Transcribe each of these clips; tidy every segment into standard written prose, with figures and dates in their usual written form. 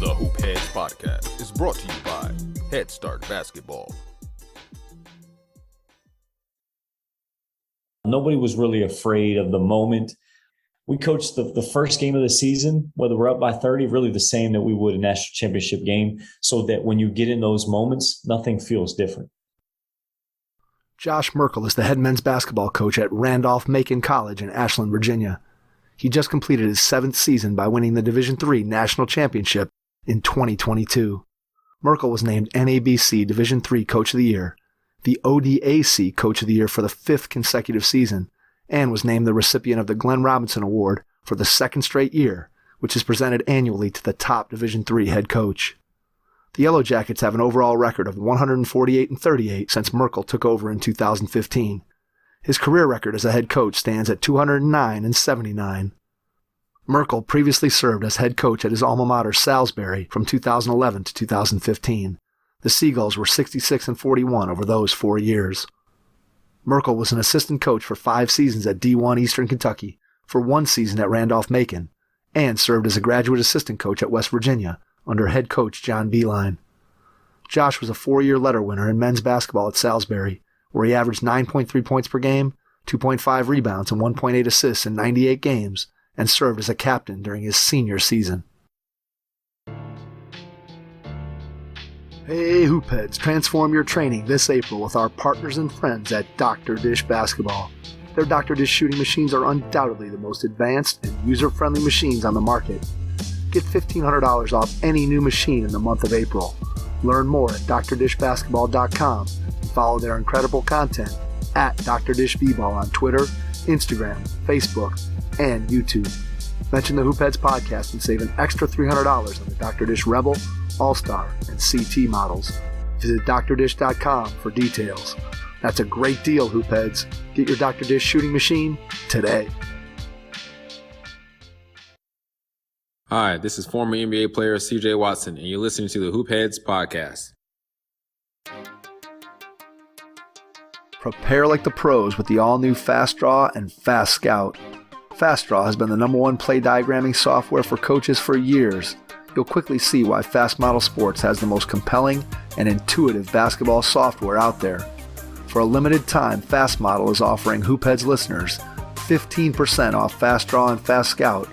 The Hoop Heads Podcast is brought to you by Head Start Basketball. Nobody was really afraid of the moment. We coached the first game of the season, whether we're up by 30, really the same that we would a national championship game, so that when you get in those moments, nothing feels different. Josh Merkel is the head men's basketball coach at Randolph-Macon College in Ashland, Virginia. He just completed his 7th season by winning the Division III national championship in 2022. Merkel was named NABC Division III Coach of the Year, the ODAC Coach of the Year for the 5th consecutive season, and was named the recipient of the Glenn Robinson Award for the 2nd straight year, which is presented annually to the top Division III head coach. The Yellow Jackets have an overall record of 148-38 since Merkel took over in 2015. His career record as a head coach stands at 209-79. Merkel previously served as head coach at his alma mater Salisbury from 2011 to 2015. The Sea Gulls were 66-41 over those 4 years. Merkel was an assistant coach for 5 seasons at D1 Eastern Kentucky, for 1 season at Randolph-Macon, and served as a graduate assistant coach at West Virginia under head coach John Beilein. Josh was a 4-year letter winner in men's basketball at Salisbury, where he averaged 9.3 points per game, 2.5 rebounds, and 1.8 assists in 98 games, and served as a captain during his senior season. Hey Hoopheads, transform your training this April with our partners and friends at Dr. Dish Basketball. Their Dr. Dish shooting machines are undoubtedly the most advanced and user-friendly machines on the market. Get $1,500 off any new machine in the month of April. Learn more at drdishbasketball.com and follow their incredible content at Dr. Dish B-Ball on Twitter, Instagram, Facebook, and YouTube. Mention the Hoopheads podcast and save an extra $300 on the Dr. Dish Rebel, All-Star, and CT models. Visit drdish.com for details. That's a great deal, Hoopheads. Get your Dr. Dish shooting machine today. Hi, this is former NBA player CJ Watson, and you're listening to the Hoopheads podcast. Prepare like the pros with the all-new Fast Draw and Fast Scout. Fast Draw has been the #1 play diagramming software for coaches for years. You'll quickly see why Fast Model Sports has the most compelling and intuitive basketball software out there. For a limited time, Fast Model is offering Hoopheads listeners 15% off Fast Draw and Fast Scout.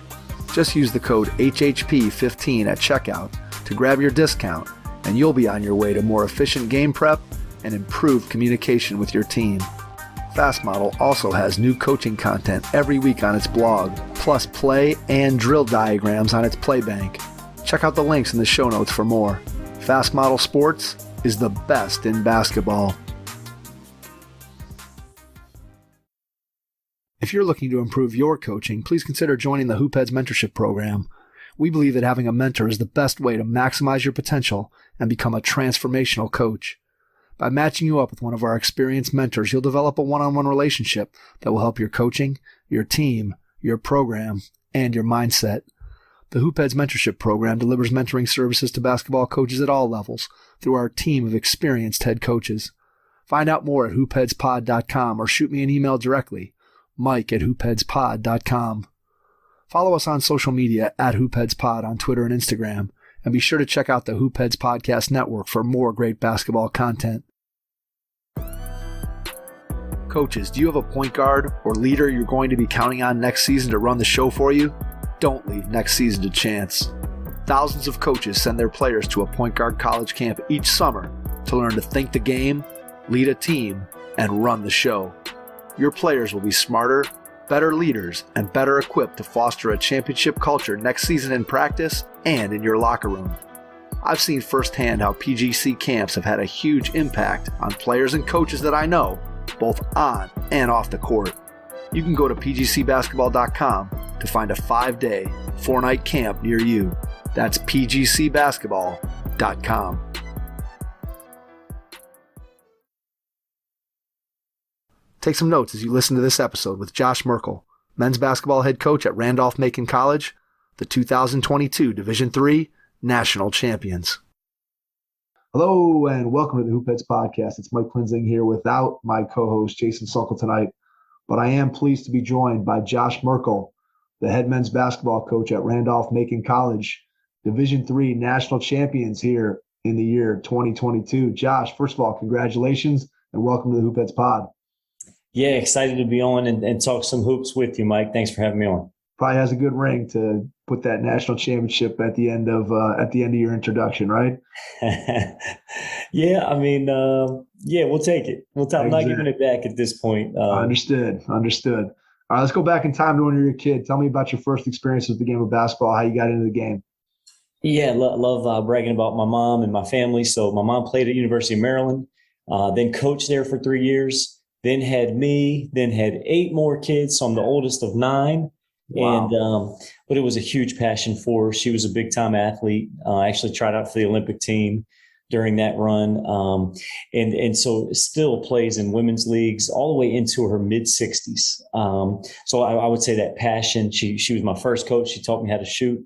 Just use the code HHP15 at checkout to grab your discount, and you'll be on your way to more efficient game prep and improved communication with your team. Fast Model also has new coaching content every week on its blog, plus play and drill diagrams on its play bank. Check out the links in the show notes for more. Fast Model Sports is the best in basketball. If you're looking to improve your coaching, please consider joining the Hoopheads Mentorship Program. We believe that having a mentor is the best way to maximize your potential and become a transformational coach. By matching you up with one of our experienced mentors, you'll develop a one-on-one relationship that will help your coaching, your team, your program, and your mindset. The Hoopheads Mentorship Program delivers mentoring services to basketball coaches at all levels through our team of experienced head coaches. Find out more at hoopheadspod.com or shoot me an email directly, mike@hoopheadspod.com. Follow us on social media at hoopheadspod on Twitter and Instagram, and be sure to check out the Hoopheads Podcast Network for more great basketball content. Coaches, do you have a point guard or leader you're going to be counting on next season to run the show for you? Don't leave next season to chance. Thousands of coaches send their players to a point guard college camp each summer to learn to think the game, lead a team, and run the show. Your players will be smarter, better leaders, and better equipped to foster a championship culture next season in practice and in your locker room. I've seen firsthand how PGC camps have had a huge impact on players and coaches that I know, both on and off the court. You can go to pgcbasketball.com to find a 5-day, 4-night camp near you. That's pgcbasketball.com. Take some notes as you listen to this episode with Josh Merkel, men's basketball head coach at Randolph-Macon College, the 2022 Division III national champions. Hello and welcome to the Hoop Heads Podcast. It's Mike Klinzing here without my co-host Jason Suckle tonight, but I am pleased to be joined by Josh Merkel, the head men's basketball coach at Randolph-Macon College, Division III national champions here in the year 2022. Josh, first of all, congratulations and welcome to the Hoop Heads Pod. Yeah, excited to be on and talk some hoops with you, Mike. Thanks for having me on. Probably has a good ring to put that national championship at the end of your introduction, right? Yeah, I mean, we'll take it. I'm not giving it back at this point. Understood. All right, let's go back in time to when you were a kid. Tell me about your first experience with the game of basketball, how you got into the game. Yeah, love bragging about my mom and my family. So my mom played at University of Maryland, then coached there for 3 years, then had me, then had 8 more kids. So I'm the oldest of 9. Wow. And but it was a huge passion for her. She was a big time athlete. Actually tried out for the Olympic team during that run, and so still plays in women's leagues all the way into her mid 60s. So I would say that passion. She was my first coach. She taught me how to shoot.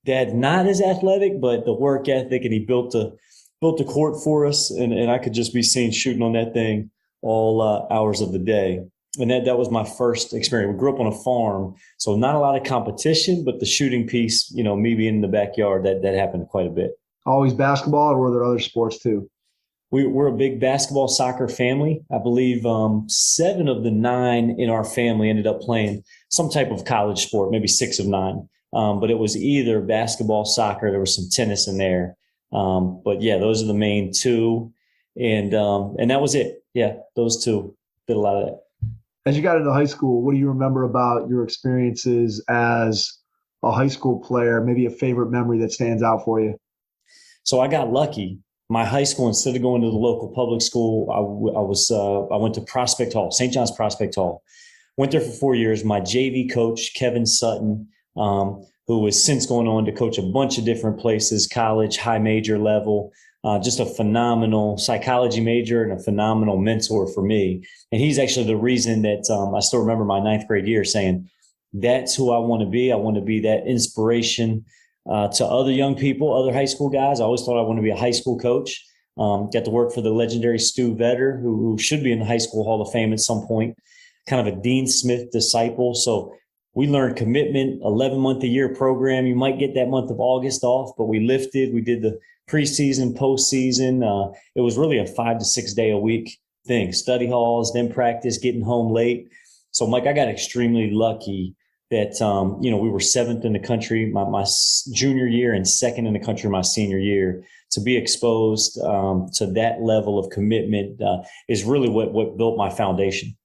Dad not as athletic, but the work ethic, and he built the court for us, and I could just be seen shooting on that thing all hours of the day. And that was my first experience. We grew up on a farm, so not a lot of competition, but the shooting piece, me being in the backyard, that happened quite a bit. Always basketball, or were there other sports too? We're a big basketball soccer family. I believe 7 of the 9 in our family ended up playing some type of college sport, maybe 6 of 9. But it was either basketball, soccer, there was some tennis in there. But yeah, those are the main 2. And that was it. Yeah, those 2 did a lot of that. As you got into high school, what do you remember about your experiences as a high school player? Maybe a favorite memory that stands out for you? So I got lucky. My high school, instead of going to the local public school, I went to Prospect Hall, St. John's Prospect Hall. Went there for 4 years. My JV coach, Kevin Sutton, who has since gone on to coach a bunch of different places, college, high major level, just a phenomenal psychology major and a phenomenal mentor for me. And he's actually the reason that I still remember my 9th grade year saying, that's who I want to be. I want to be that inspiration to other young people, other high school guys. I always thought I wanted to be a high school coach. Got to work for the legendary Stu Vetter, who should be in the High School Hall of Fame at some point, kind of a Dean Smith disciple. So we learned commitment, 11-month-a-year program. You might get that month of August off, but we lifted. We did the preseason, postseason. It was really a 5 to 6 day a week thing, study halls, then practice, getting home late. So, Mike, I got extremely lucky that, we were 7th in the country my junior year and 2nd in the country my senior year. To be exposed to that level of commitment is really what built my foundation.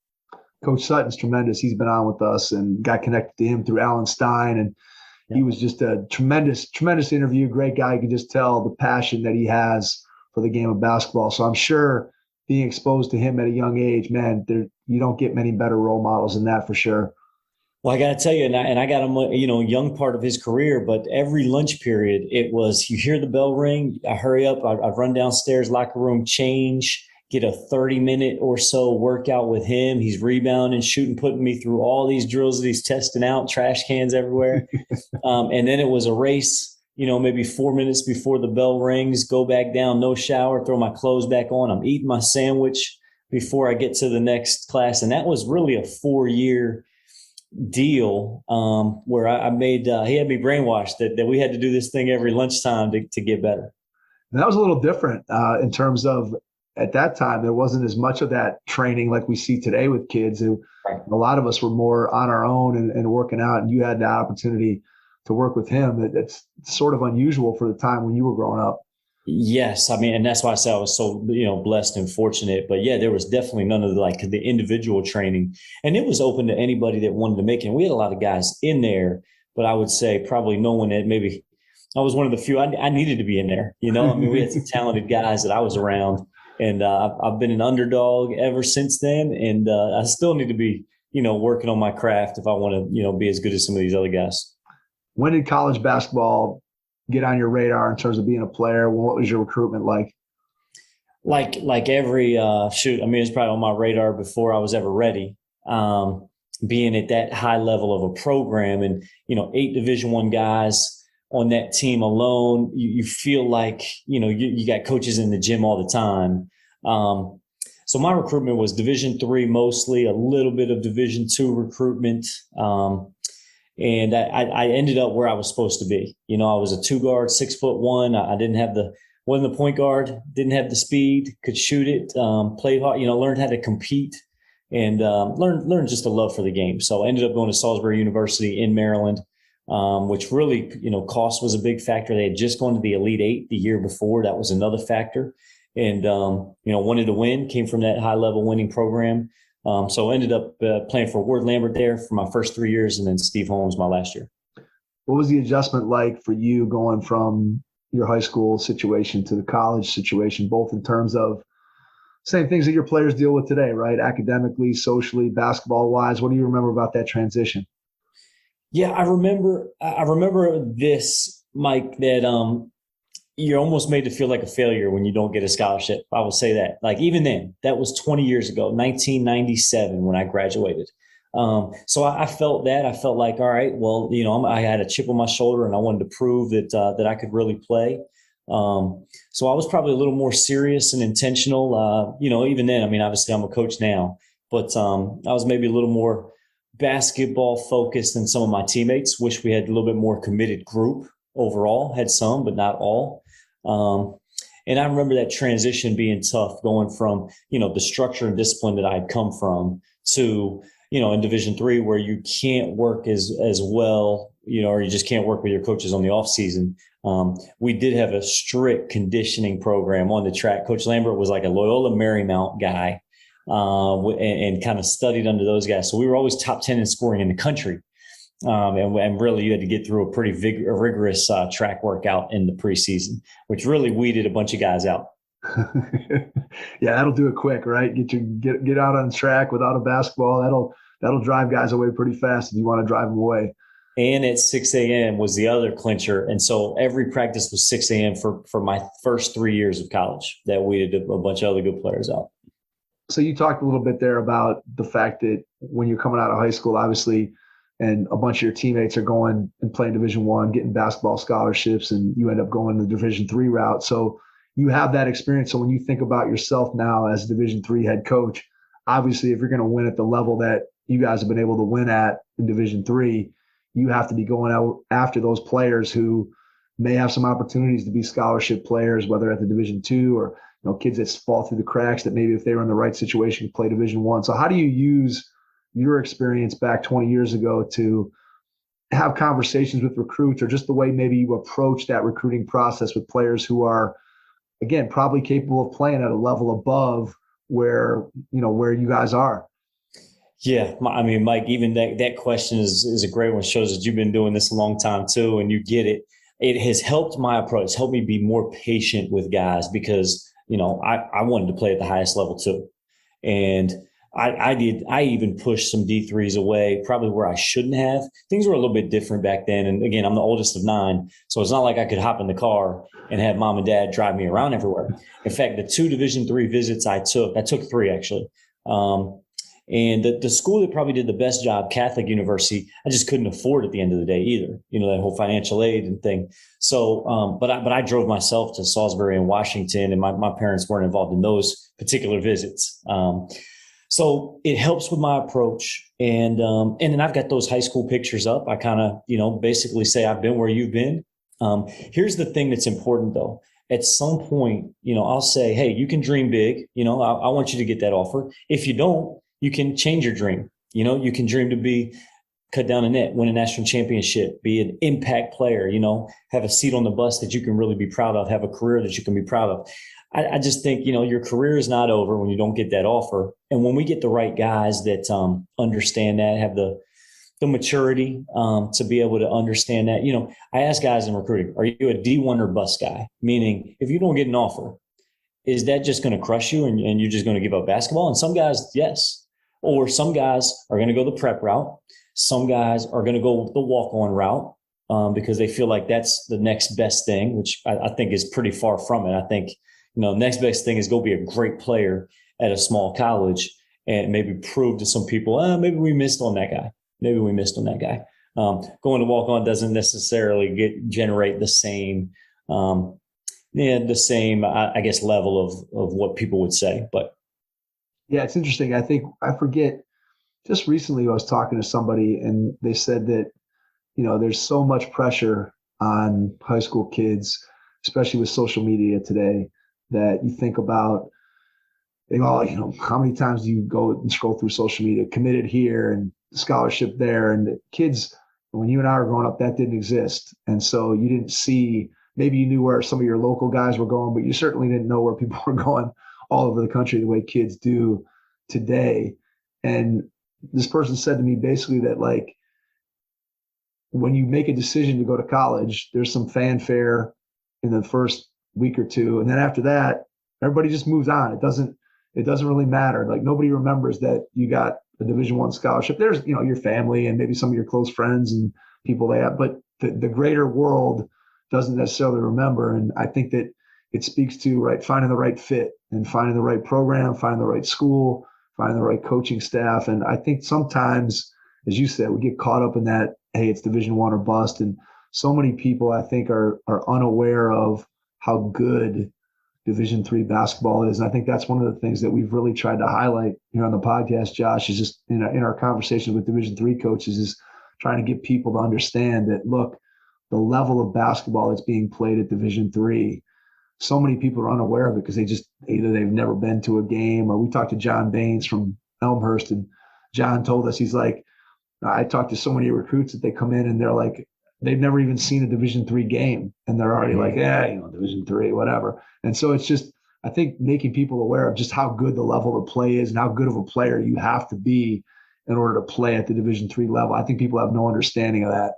Coach Sutton's tremendous. He's been on with us and got connected to him through Alan Stein. And he was just a tremendous interview. Great guy. You can just tell the passion that he has for the game of basketball. So I'm sure being exposed to him at a young age, man, you don't get many better role models than that for sure. Well, I got to tell you, and I got him, young part of his career, but every lunch period, it was, you hear the bell ring, I hurry up, I'd run downstairs, locker room, change, get a 30-minute or so workout with him. He's rebounding, shooting, putting me through all these drills that he's testing out, trash cans everywhere. And then it was a race, maybe 4 minutes before the bell rings, go back down, no shower, throw my clothes back on. I'm eating my sandwich before I get to the next class. And that was really a 4-year deal where I made, he had me brainwashed that we had to do this thing every lunchtime to get better. And that was a little different in terms of, at that time, there wasn't as much of that training like we see today with kids who, right. A lot of us were more on our own and working out, and you had the opportunity to work with him. That's sort of unusual for the time when you were growing up. Yes. I mean, and that's why I say I was so, blessed and fortunate. But yeah, there was definitely none of the individual training, and it was open to anybody that wanted to make it. And we had a lot of guys in there, but I would say probably no one that maybe I was one of the few. I needed to be in there. We had some talented guys that I was around. And I've been an underdog ever since then. And I still need to be, working on my craft if I want to, be as good as some of these other guys. When did college basketball get on your radar in terms of being a player? What was your recruitment like? Like every it's probably on my radar before I was ever ready. Being at that high level of a program and, 8 Division I guys on that team alone. You feel like, you got coaches in the gym all the time. So my recruitment was Division III mostly, a little bit of Division II recruitment. And I ended up where I was supposed to be. I was a 2-guard, 6'1". I wasn't the point guard, didn't have the speed, could shoot it, played hard, learned how to compete, and learned just a love for the game. So I ended up going to Salisbury University in Maryland, which really, cost was a big factor. They had just gone to the Elite Eight the year before. That was another factor. And, wanted to win, came from that high-level winning program. So I ended up playing for Ward Lambert there for my first 3 years, and then Steve Holmes my last year. What was the adjustment like for you going from your high school situation to the college situation, both in terms of same things that your players deal with today, right? Academically, socially, basketball-wise. What do you remember about that transition? Yeah, I remember this, Mike, that you're almost made to feel like a failure when you don't get a scholarship. I will say that. Like, even then, that was 20 years ago, 1997 when I graduated. So I felt that. I felt like, all right, well, I had a chip on my shoulder and I wanted to prove that I could really play. So I was probably a little more serious and intentional. Even then, obviously I'm a coach now, but I was maybe a little more basketball focused than some of my teammates. Wish we had a little bit more committed group overall. Had some, but not all. And I remember that transition being tough, going from, the structure and discipline that I'd come from to, in Division III, where you can't work as well, or you just can't work with your coaches on the off season. We did have a strict conditioning program on the track. Coach Lambert was like a Loyola Marymount guy, and kind of studied under those guys. So we were always top 10 in scoring in the country. And really, you had to get through a pretty rigorous track workout in the preseason, which really weeded a bunch of guys out. Yeah, that'll do it quick, right? Get out on track without a basketball. That'll drive guys away pretty fast if you want to drive them away. And at 6 a.m. was the other clincher. And so every practice was 6 a.m. for my first 3 years of college. That weeded a bunch of other good players out. So you talked a little bit there about the fact that when you're coming out of high school, obviously, and a bunch of your teammates are going and playing Division I, getting basketball scholarships, and you end up going the Division III route. So you have that experience. So when you think about yourself now as a Division III head coach, obviously, if you're going to win at the level that you guys have been able to win at in Division III, you have to be going out after those players who may have some opportunities to be scholarship players, whether at the Division II or kids that fall through the cracks that maybe if they were in the right situation could play Division I. So how do you use your experience back 20 years ago to have conversations with recruits, or just the way maybe you approach that recruiting process with players who are, again, probably capable of playing at a level above where you guys are? Yeah. Mike, even that question is a great one. It shows that you've been doing this a long time too, and you get it. It has helped my approach. It's helped me be more patient with guys because, I wanted to play at the highest level too. And I even pushed some D3s away, probably where I shouldn't have. Things were a little bit different back then. And again, I'm the oldest of 9. So it's not like I could hop in the car and have mom and dad drive me around everywhere. In fact, the 2 Division III visits I took 3 actually. And the school that probably did the best job, Catholic University, I just couldn't afford at the end of the day either, that whole financial aid and thing. So, but I drove myself to Salisbury and Washington, and my parents weren't involved in those particular visits. So it helps with my approach. And then I've got those high school pictures up. I kind of, basically say I've been where you've been. Here's the thing that's important though. At some point, I'll say, hey, you can dream big. I want you to get that offer. If you don't, you can change your dream. You can dream to be cut down a net, win a national championship, be an impact player, have a seat on the bus that you can really be proud of, have a career that you can be proud of. I just think, your career is not over when you don't get that offer. And when we get the right guys that understand that, have the maturity to be able to understand that, I ask guys in recruiting, are you a D1 or bust guy? Meaning, if you don't get an offer, is that just going to crush you and you're just going to give up basketball? And some guys, yes. Or some guys are going to go the prep route. Some guys are going to go the walk-on route because they feel like that's the next best thing, which I think is pretty far from it. I think, next best thing is go be a great player at a small college and maybe prove to some people, maybe we missed on that guy. Maybe we missed on that guy. Going to walk on doesn't necessarily generate the same, I guess, level of what people would say. But yeah, it's interesting. I forget. Just recently, I was talking to somebody, and they said that there's so much pressure on high school kids, especially with social media today, that you think about, how many times do you go and scroll through social media, committed here and scholarship there, and kids. When you and I were growing up, that didn't exist. And so you didn't see, maybe you knew where some of your local guys were going, but you certainly didn't know where people were going all over the country the way kids do today. And this person said to me basically that, like, when you make a decision to go to college, there's some fanfare in the first week or two. And then after that, everybody just moves on. It doesn't really matter. Like, nobody remembers that you got a Division I scholarship. There's, your family and maybe some of your close friends and people they have, but the greater world doesn't necessarily remember. And I think that it speaks to finding the right fit and finding the right program, finding the right school, finding the right coaching staff. And I think sometimes, as you said, we get caught up in that, hey, it's Division I or bust. And so many people, I think, are unaware of how good Division III basketball is. And I think that's one of the things that we've really tried to highlight here on the podcast, Josh, is just in our conversations with Division III coaches, is trying to get people to understand that, look, the level of basketball that's being played at Division III, so many people are unaware of it because either they've never been to a game, or we talked to John Beilein from Elmhurst, and John told us, he's like, I talked to so many recruits that they come in and they're like, they've never even seen a Division III game, and they're already like, Division III, whatever. And so it's just, I think, making people aware of just how good the level of play is and how good of a player you have to be in order to play at the Division III level. I think people have no understanding of that.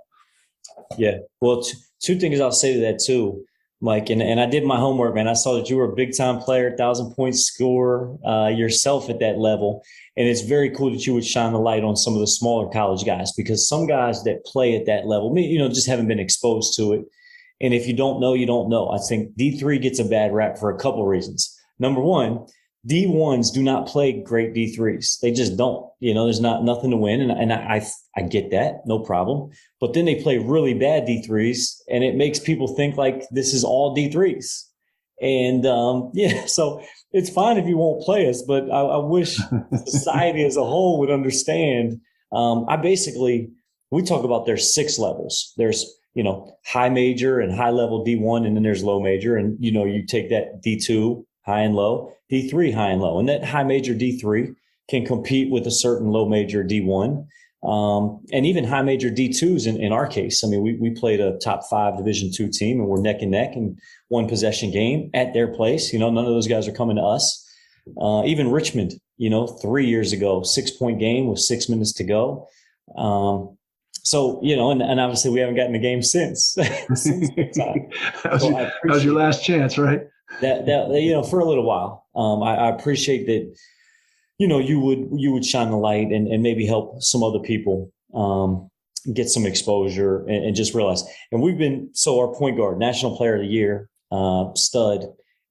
Yeah. Well, two things I'll say to that too, Mike, and I did my homework, man. I saw that you were a big-time player, 1,000-point scorer yourself at that level. And it's very cool that you would shine the light on some of the smaller college guys, because some guys that play at that level, just haven't been exposed to it. And if you don't know, you don't know. I think D3 gets a bad rap for a couple of reasons. Number one, D1s do not play great D3s. They just don't. There's nothing to win. And I get that, no problem. But then they play really bad D3s, and it makes people think like this is all D3s. And so it's fine if you won't play us, but I wish society as a whole would understand. We talk about there's 6 levels. There's, high major and high level D1, and then there's low major. And, you take that D2, high and low, D3, high and low. And that high major D3 can compete with a certain low major D1. And even high major D2s in our case. I mean, we played a top 5 Division II team, and we're neck and neck in one possession game at their place. None of those guys are coming to us. Even Richmond, 3 years ago, 6-point game with 6 minutes to go. And obviously we haven't gotten a game since that time. That was your last chance, right? That for a little while. I appreciate that. You would shine the light and maybe help some other people get some exposure and just realize. And our point guard, National Player of the Year, stud,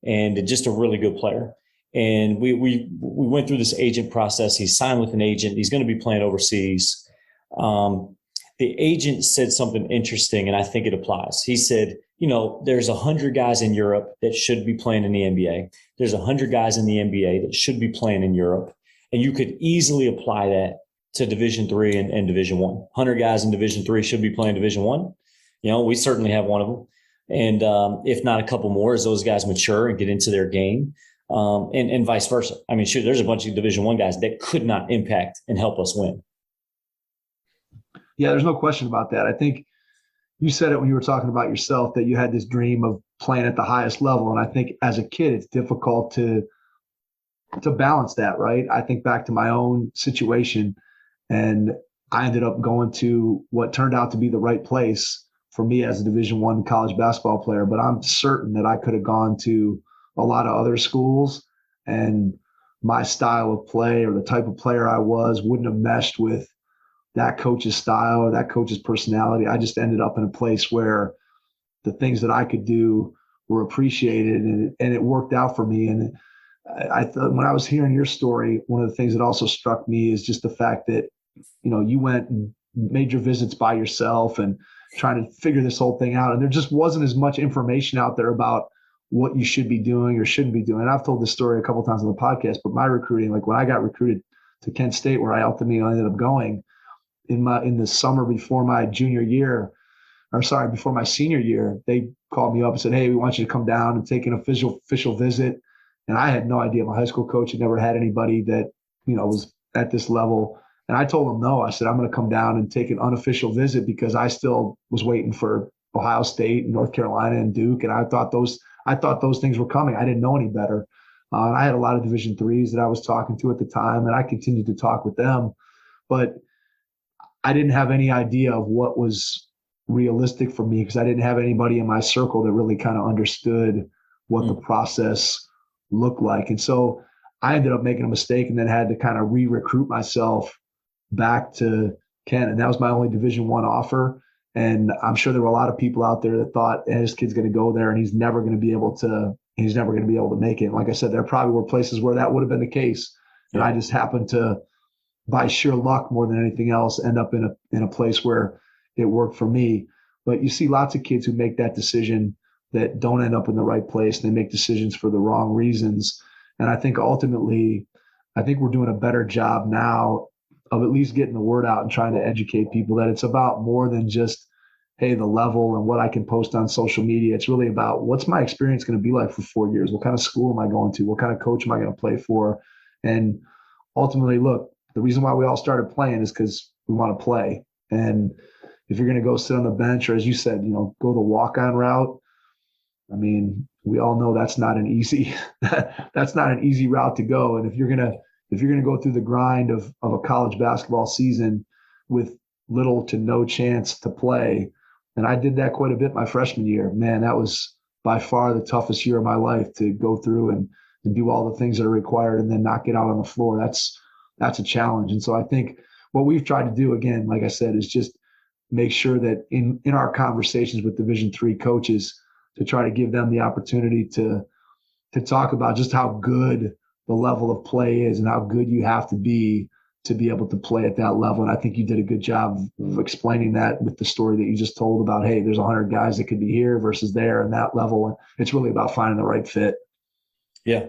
and just a really good player. And we went through this agent process. He signed with an agent. He's going to be playing overseas. The agent said something interesting, and I think it applies. He said, there's 100 guys in Europe that should be playing in the NBA. There's 100 guys in the NBA that should be playing in Europe. And you could easily apply that to Division III and Division I. 100 guys in Division III should be playing Division I. We certainly have one of them. And if not a couple more, as those guys mature and get into their game, and vice versa. I mean, there's a bunch of Division I guys that could not impact and help us win. Yeah, there's no question about that. I think you said it when you were talking about yourself, that you had this dream of playing at the highest level. And I think as a kid, it's difficult to balance that, right? I think back to my own situation, and I ended up going to what turned out to be the right place for me as a Division I college basketball player. But I'm certain that I could have gone to a lot of other schools, and my style of play or the type of player I was wouldn't have meshed with that coach's style or that coach's personality. I just ended up in a place where the things that I could do were appreciated, and it worked out for me. And I thought, when I was hearing your story, one of the things that also struck me is just the fact that, you went and major visits by yourself and trying to figure this whole thing out. And there just wasn't as much information out there about what you should be doing or shouldn't be doing. And I've told this story a couple of times on the podcast, but my recruiting, like when I got recruited to Kent State, where I ultimately ended up going in the summer before my before my senior year, they called me up and said, "Hey, we want you to come down and take an official visit." And I had no idea. My high school coach had never had anybody that, was at this level. And I told them no. I said, "I'm going to come down and take an unofficial visit," because I still was waiting for Ohio State and North Carolina and Duke. And I thought those things were coming. I didn't know any better. And I had a lot of Division IIIs that I was talking to at the time, and I continued to talk with them. But I didn't have any idea of what was realistic for me, because I didn't have anybody in my circle that really kind of understood what the process looked like. And so I ended up making a mistake and then had to kind of re-recruit myself back to Kent. And that was my only Division I offer. And I'm sure there were a lot of people out there that thought, hey, this kid's going to go there and he's never going to be able to make it. And like I said, there probably were places where that would have been the case. And I just happened to, by sheer luck more than anything else, end up in a place where it worked for me. But you see lots of kids who make that decision that don't end up in the right place. They make decisions for the wrong reasons. And I think ultimately, we're doing a better job now of at least getting the word out and trying to educate people that it's about more than just, hey, the level and what I can post on social media. It's really about, what's my experience going to be like for 4 years? What kind of school am I going to? What kind of coach am I going to play for? And ultimately, look, the reason why we all started playing is because we want to play. And if you're going to go sit on the bench, or as you said, go the walk-on route, I mean, we all know that's not an easy route to go. And if you're going to go through the grind of a college basketball season with little to no chance to play, and I did that quite a bit my freshman year, man, that was by far the toughest year of my life, to go through and do all the things that are required and then not get out on the floor. That's a challenge. And so I think what we've tried to do, again, like I said, is just make sure that in our conversations with Division III coaches, to try to give them the opportunity to talk about just how good the level of play is and how good you have to be able to play at that level. And I think you did a good job of explaining that with the story that you just told about, hey, there's 100 guys that could be here versus there and that level. And it's really about finding the right fit. Yeah.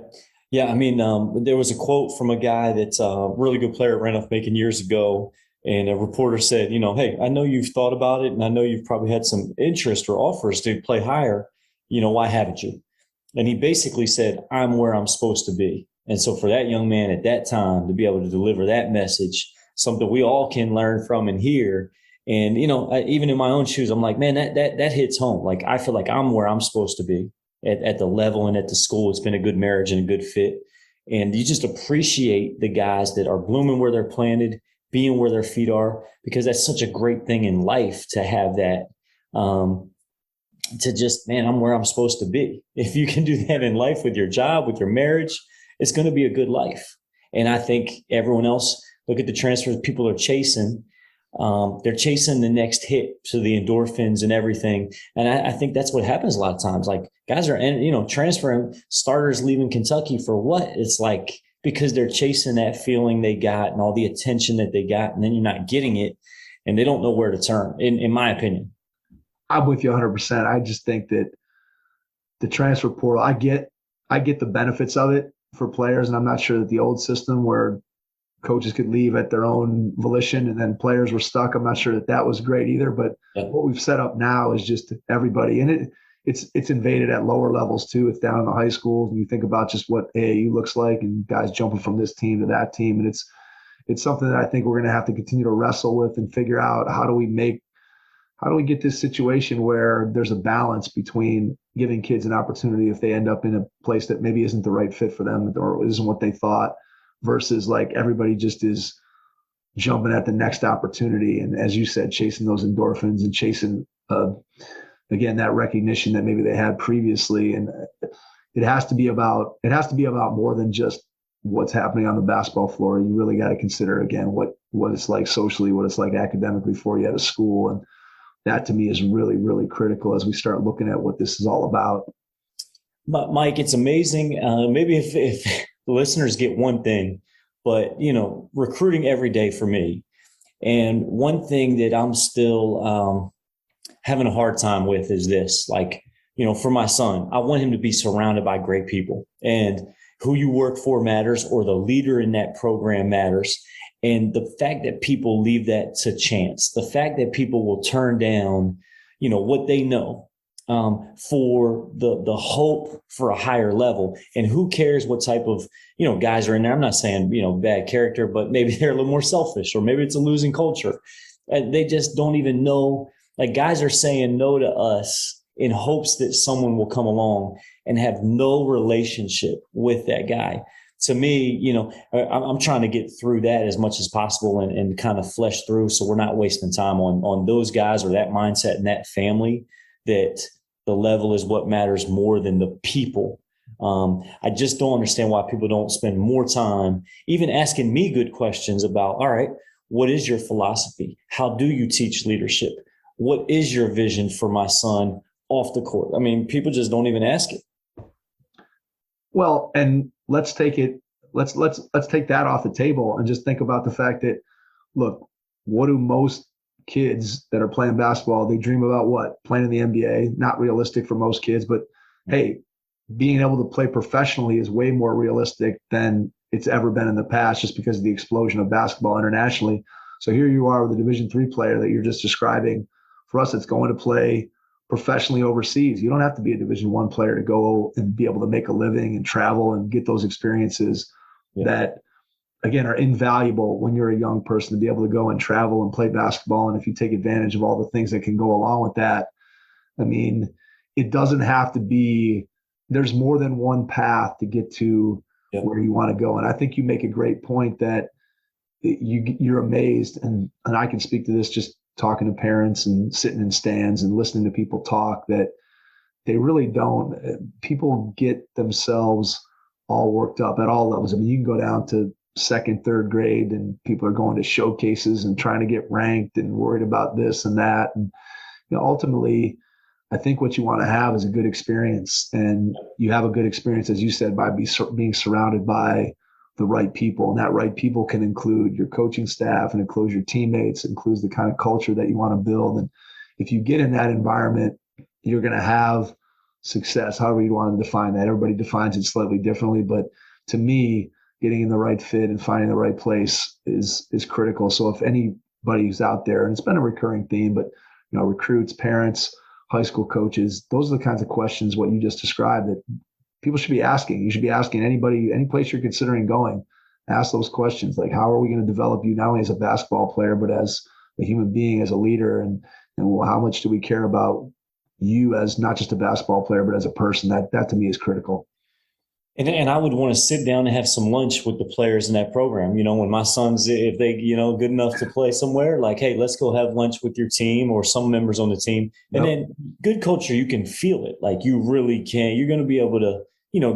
Yeah. I mean, there was a quote from a guy that's a really good player at Randolph-Macon years ago. And a reporter said, hey, I know you've thought about it, and I know you've probably had some interest or offers to play higher. Why haven't you? And he basically said, I'm where I'm supposed to be. And so for that young man at that time to be able to deliver that message, something we all can learn from and hear. And, even in my own shoes, I'm like, man, that hits home. Like, I feel like I'm where I'm supposed to be at the level and at the school. It's been a good marriage and a good fit. And you just appreciate the guys that are blooming where they're planted, being where their feet are, because that's such a great thing in life to have that, to just, man, I'm where I'm supposed to be. If you can do that in life with your job, with your marriage, it's going to be a good life. And I think everyone else, look at the transfers people are chasing. They're chasing the next hit, so the endorphins and everything. And I think that's what happens a lot of times. Like, guys are, transferring, starters leaving Kentucky for what? It's like, because they're chasing that feeling they got and all the attention that they got, and then you're not getting it, and they don't know where to turn, in my opinion. I'm with you 100%. I just think that the transfer portal, I get the benefits of it for players, and I'm not sure that the old system where coaches could leave at their own volition and then players were stuck, I'm not sure that was great either. But what we've set up now is just everybody, and it's invaded at lower levels too. It's down in the high schools, and you think about just what AAU looks like and guys jumping from this team to that team. And it's something that I think we're going to have to continue to wrestle with and figure out how do we get this situation where there's a balance between giving kids an opportunity if they end up in a place that maybe isn't the right fit for them or isn't what they thought, versus like everybody just is jumping at the next opportunity. And as you said, chasing those endorphins and chasing, again, that recognition that maybe they had previously. And it has to be about more than just what's happening on the basketball floor. You really got to consider, again, what it's like socially, what it's like academically for you at a school. And that to me is really, really critical as we start looking at what this is all about. Mike, it's amazing. Maybe if the listeners get one thing, but, recruiting every day for me And one thing that I'm still having a hard time with is this, like, for my son, I want him to be surrounded by great people, and who you work for matters, or the leader in that program matters. And the fact that people leave that to chance, the fact that people will turn down, what they know, for the hope for a higher level. And who cares what type of, guys are in there? I'm not saying, bad character, but maybe they're a little more selfish, or maybe it's a losing culture. They just don't even know. Like, guys are saying no to us in hopes that someone will come along and have no relationship with that guy. To me, I'm trying to get through that as much as possible and kind of flesh through, so we're not wasting time on those guys or that mindset and that family, that the level is what matters more than the people. I just don't understand why people don't spend more time even asking me good questions about, all right, what is your philosophy? How do you teach leadership? What is your vision for my son off the court? I mean, people just don't even ask it. Well, and let's take that off the table and just think about the fact that, look, what do most kids that are playing basketball, they dream about what? Playing in the NBA. Not realistic for most kids, but hey, being able to play professionally is way more realistic than it's ever been in the past, just because of the explosion of basketball internationally. So here you are with a Division III player that you're just describing. For us, it's going to play professionally overseas. You don't have to be a Division I player to go and be able to make a living and travel and get those experiences that, again, are invaluable when you're a young person, to be able to go and travel and play basketball. And if you take advantage of all the things that can go along with that, I mean, it doesn't have to be, there's more than one path to get to where you want to go. And I think you make a great point that you're amazed. And I can speak to this just talking to parents and sitting in stands and listening to people talk, that they really don't. People get themselves all worked up at all levels. I mean, you can go down to second, third grade, and people are going to showcases and trying to get ranked and worried about this and that. And ultimately, I think what you want to have is a good experience, and you have a good experience, as you said, by being surrounded by the right people. And that right people can include your coaching staff, and includes your teammates, includes the kind of culture that you want to build. And if you get in that environment, you're going to have success, however you want to define that. Everybody defines it slightly differently, but to me, getting in the right fit and finding the right place is critical. So if anybody who's out there, and it's been a recurring theme, but recruits, parents, high school coaches, those are the kinds of questions, what you just described, that people should be asking. You should be asking anybody, any place you're considering going, ask those questions. Like, how are we going to develop you not only as a basketball player, but as a human being, as a leader, and how much do we care about you as not just a basketball player, but as a person? That to me is critical. And I would want to sit down and have some lunch with the players in that program. When my sons, if they, good enough to play somewhere, like, hey, let's go have lunch with your team or some members on the team. And then good culture, you can feel it. Like, you really can. You're going to be able to,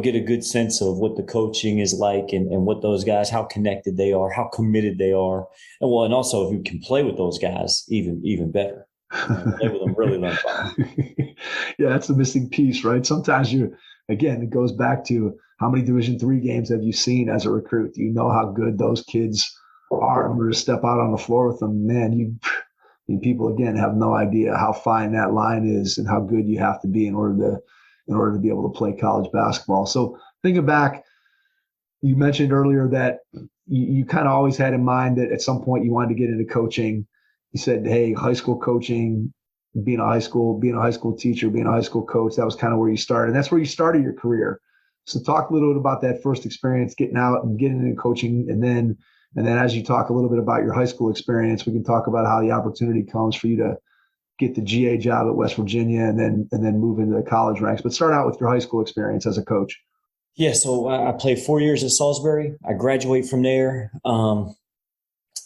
get a good sense of what the coaching is like, and what those guys, how connected they are, how committed they are. And also if you can play with those guys, even better. Play with them, really learn about them. Yeah, that's the missing piece, right? Sometimes it goes back to how many Division III games have you seen as a recruit? You know how good those kids are. In order to step out on the floor with them, man, people, again, have no idea how fine that line is and how good you have to be in order to be able to play college basketball. So thinking back, you mentioned earlier that you kind of always had in mind that at some point you wanted to get into coaching. You said, hey, high school coaching, being a high school teacher, being a high school coach, that was kind of where you started. And that's where you started your career. So talk a little bit about that first experience, getting out and getting into coaching. And then as you talk a little bit about your high school experience, we can talk about how the opportunity comes for you to get the GA job at West Virginia and then move into the college ranks. But start out with your high school experience as a coach. Yeah, so I played 4 years at Salisbury. I graduated from there.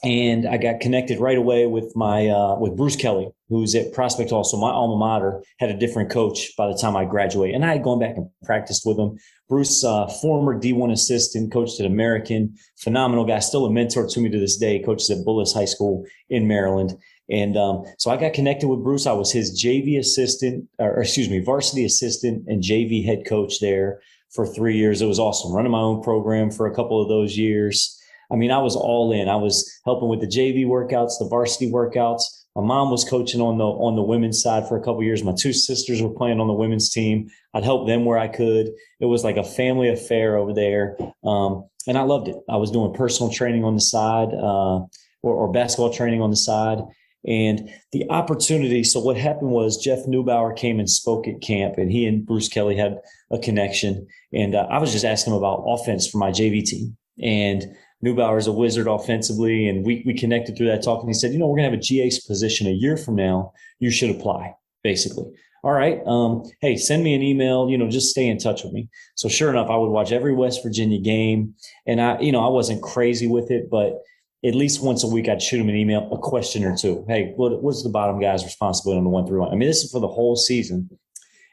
And I got connected right away with with Bruce Kelly, who's at Prospect also. My alma mater had a different coach by the time I graduated. And I had gone back and practiced with him. Bruce, former D1 assistant, coached at American, phenomenal guy, still a mentor to me to this day, coaches at Bullis High School in Maryland. And so I got connected with Bruce. I was his varsity assistant and JV head coach there for 3 years. It was awesome, running my own program for a couple of those years. I mean, I was all in. I was helping with the JV workouts, the varsity workouts. My mom was coaching on the women's side for a couple of years. My two sisters were playing on the women's team. I'd help them where I could. It was like a family affair over there. And I loved it. I was doing personal training on the side, or basketball training on the side. And the opportunity, so what happened was Jeff Neubauer came and spoke at camp, and he and Bruce Kelly had a connection. And I was just asking him about offense for my JV team. And Neubauer is a wizard offensively, and we connected through that talk. And he said, we're going to have a GA position a year from now. You should apply, basically. All right. Hey, send me an email, just stay in touch with me. So sure enough, I would watch every West Virginia game. And I wasn't crazy with it, but at least once a week, I'd shoot him an email, a question or two. Hey, what's the bottom guy's responsibility on the 1-through line? I mean, this is for the whole season.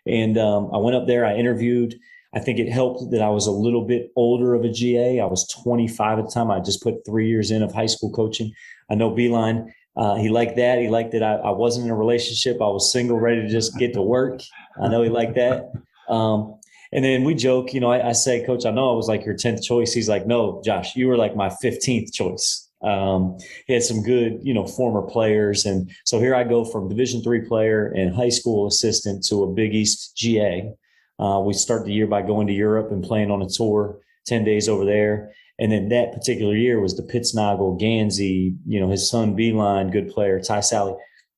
And I went up there, I interviewed. I think it helped that I was a little bit older of a GA. I was 25 at the time. I just put 3 years in of high school coaching. I know Beilein, he liked that. He liked that I wasn't in a relationship. I was single, ready to just get to work. I know he liked that. And then we joke, I say, Coach, I know I was like your 10th choice. He's like, no, Josh, you were like my 15th choice. He had some good, former players. And so here I go from Division III player and high school assistant to a Big East GA. We start the year by going to Europe and playing on a tour, 10 days over there. And then that particular year was the Pittsnoggle, Gansey, his son Beilein, good player, Ty Sally,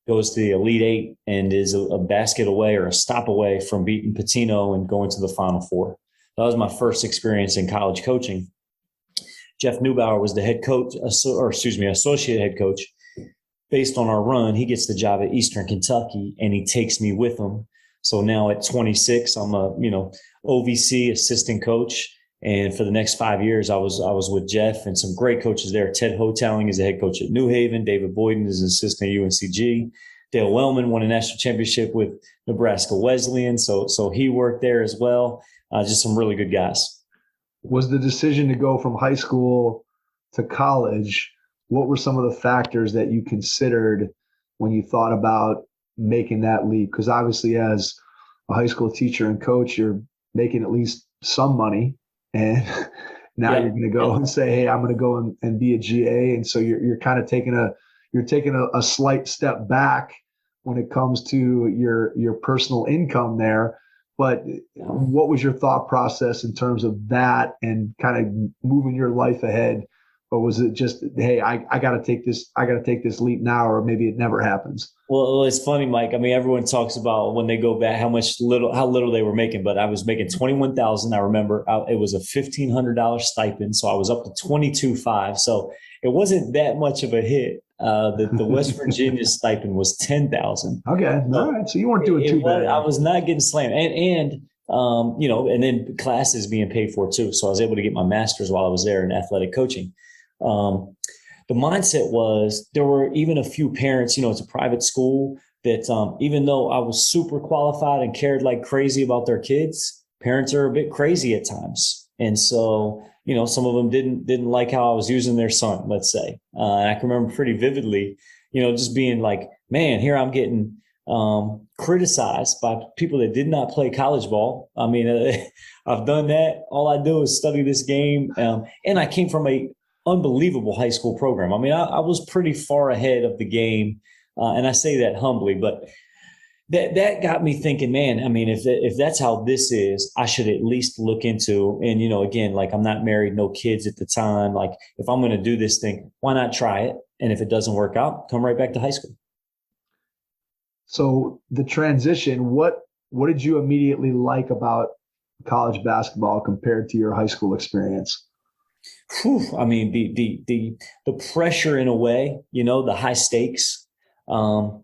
goes to the Elite Eight and is a basket away or a stop away from beating Patino and going to the Final Four. That was my first experience in college coaching. Jeff Neubauer was the head coach, associate head coach. Based on our run, he gets the job at Eastern Kentucky, and he takes me with him. So now at 26, I'm a OVC assistant coach, and for the next 5 years, I was with Jeff and some great coaches there. Ted Hotelling is the head coach at New Haven. David Boyden is an assistant at UNCG. Dale Wellman won a national championship with Nebraska Wesleyan, so he worked there as well. Just some really good guys. Was the decision to go from high school to college, what were some of the factors that you considered when you thought about making that leap? Because obviously as a high school teacher and coach, you're making at least some money. And now you're going to go and say, hey, I'm going to go and be a GA. And so you're kind of taking a slight step back when it comes to your personal income there. But what was your thought process in terms of that and kind of moving your life ahead? Or was it just, hey, I got to take this leap now, or maybe it never happens? Well, it's funny, Mike. I mean, everyone talks about when they go back how little they were making, but I was making $21,000. I remember it was a $1,500 stipend, so I was up to $22,500. So it wasn't that much of a hit. The West Virginia stipend was $10,000. Okay, all right. So you weren't doing too bad. I was not getting slammed, and then classes being paid for too. So I was able to get my master's while I was there in athletic coaching. The mindset was there were even a few parents, it's a private school, that even though I was super qualified and cared like crazy about their kids, parents are a bit crazy at times. And so, some of them didn't like how I was using their son, let's say. And I can remember pretty vividly, just being like, man, here I'm getting criticized by people that did not play college ball. I mean, I've done that. All I do is study this game. And I came from a unbelievable high school program. I mean, I was pretty far ahead of the game. And I say that humbly, but that got me thinking, man, I mean, if that's how this is, I should at least look into, and, again, like I'm not married, no kids at the time. Like if I'm going to do this thing, why not try it? And if it doesn't work out, come right back to high school. So the transition, what did you immediately like about college basketball compared to your high school experience? I mean, the pressure in a way, the high stakes, working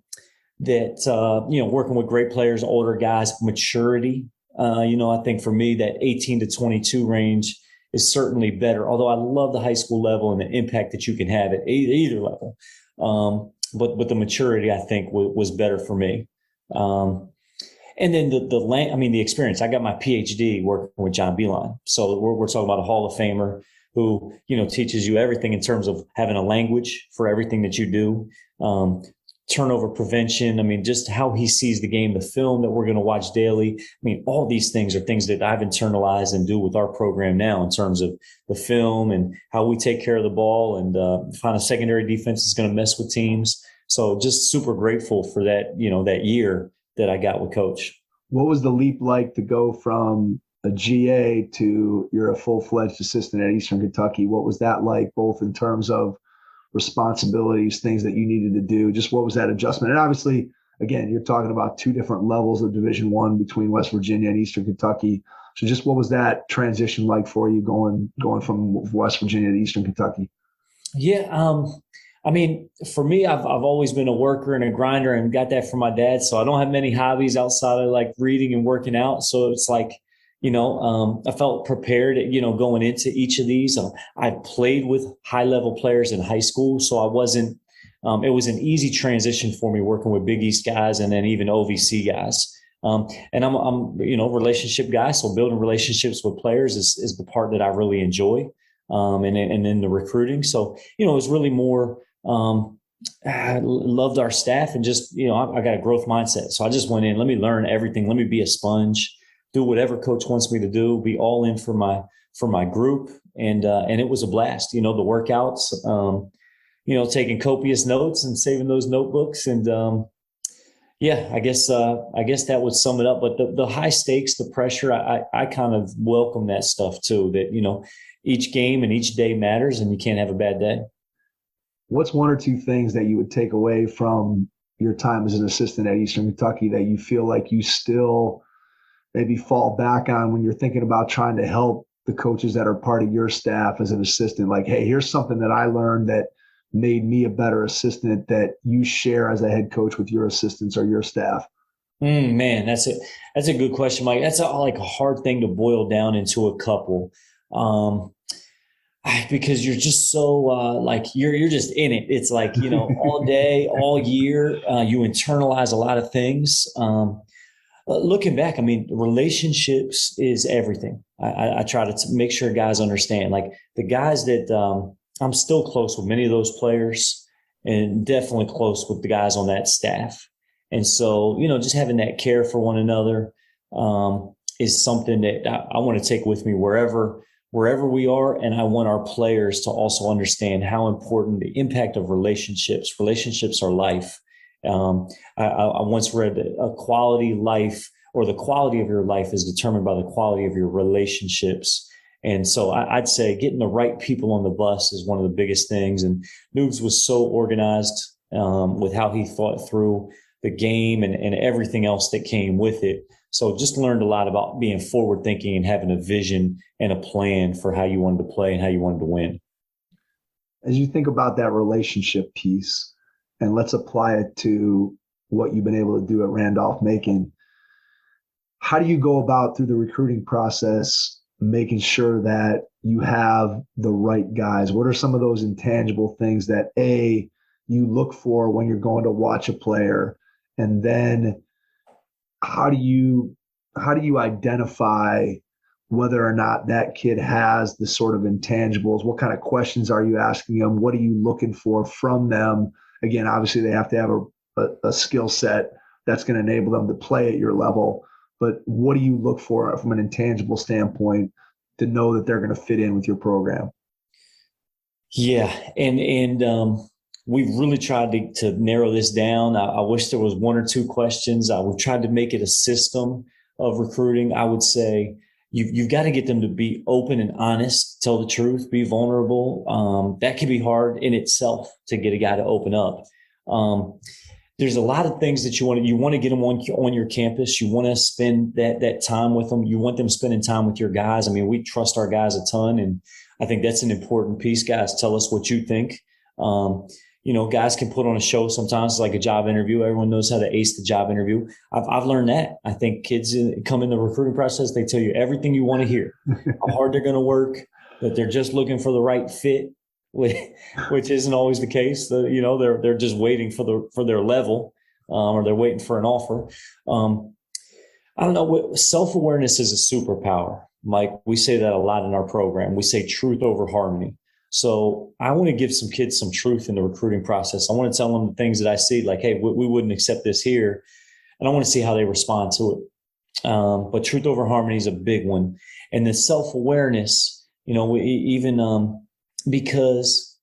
with great players, older guys, maturity. I think for me, that 18 to 22 range is certainly better, although I love the high school level and the impact that you can have at either level. But the maturity, I think, was better for me. And then the experience. I got my PhD working with John Beilein. So we're talking about a Hall of Famer who, teaches you everything in terms of having a language for everything that you do. turnover prevention. I mean, just how he sees the game, the film that we're going to watch daily. I mean, all these things are things that I've internalized and do with our program now in terms of the film and how we take care of the ball and find a secondary defense is going to mess with teams. So just super grateful for that, that year that I got with Coach. What was the leap like to go from a GA to you're a full-fledged assistant at Eastern Kentucky? What was that like, both in terms of responsibilities, things that you needed to do? Just what was that adjustment? And obviously, again, you're talking about two different levels of Division I between West Virginia and Eastern Kentucky. So just what was that transition like for you going from West Virginia to Eastern Kentucky? Yeah, I mean, for me, I've always been a worker and a grinder and got that from my dad. So I don't have many hobbies outside of like reading and working out. So it's like, I felt prepared, going into each of these. I played with high level players in high school. So I wasn't, it was an easy transition for me working with Big East guys and then even OVC guys. And I'm relationship guy. So building relationships with players is the part that I really enjoy. And then the recruiting. So, it was really more, I loved our staff and just, I got a growth mindset. So I just went in, let me learn everything. Let me be a sponge, do whatever coach wants me to do, be all in for my group. And it was a blast, the workouts, taking copious notes and saving those notebooks. And, I guess that would sum it up. But the high stakes, the pressure, I kind of welcome that stuff too, that, each game and each day matters and you can't have a bad day. What's one or two things that you would take away from your time as an assistant at Eastern Kentucky that you feel like you still maybe fall back on when you're thinking about trying to help the coaches that are part of your staff as an assistant? Like, hey, here's something that I learned that made me a better assistant that you share as a head coach with your assistants or your staff. Man, that's a good question, Mike. That's a hard thing to boil down into a couple. Because you're just so you're just in it. It's like, all day, all year, you internalize a lot of things. Looking back, I mean, relationships is everything. I try to make sure guys understand, like the guys that I'm still close with many of those players and definitely close with the guys on that staff. And so, just having that care for one another is something that I want to take with me wherever we are. And I want our players to also understand how important the impact of relationships are life. I once read that a quality life, or the quality of your life, is determined by the quality of your relationships. And so I'd say getting the right people on the bus is one of the biggest things. And Noobs was so organized with how he thought through the game and everything else that came with it. So just learned a lot about being forward thinking and having a vision and a plan for how you wanted to play and how you wanted to win. As you think about that relationship piece, and let's apply it to what you've been able to do at Randolph-Macon, how do you go about through the recruiting process making sure that you have the right guys? What are some of those intangible things that you look for when you're going to watch a player? And then how do you identify whether or not that kid has the sort of intangibles? What kind of questions are you asking them? What are you looking for from them? Again, obviously they have to have a skill set that's going to enable them to play at your level. But what do you look for from an intangible standpoint to know that they're going to fit in with your program? Yeah. And we've really tried to narrow this down. I wish there was one or two questions. We've tried to make it a system of recruiting. I would say you've got to get them to be open and honest, tell the truth, be vulnerable. That can be hard in itself to get a guy to open up. There's a lot of things that you want to get them on your campus. You want to spend that time with them. You want them spending time with your guys. I mean, we trust our guys a ton, and I think that's an important piece. Guys, tell us what you think. Guys can put on a show sometimes, like a job interview. Everyone knows how to ace the job interview. I've learned that. I think kids come in the recruiting process, they tell you everything you want to hear, how hard they're going to work, that they're just looking for the right fit, which isn't always the case. They're just waiting for their level, or they're waiting for an offer. I don't know. Self-awareness is a superpower, Mike. We say that a lot in our program. We say truth over harmony. So I want to give some kids some truth in the recruiting process. I want to tell them the things that I see, like, hey, we wouldn't accept this here. And I want to see how they respond to it. But truth over harmony is a big one. And the self-awareness, because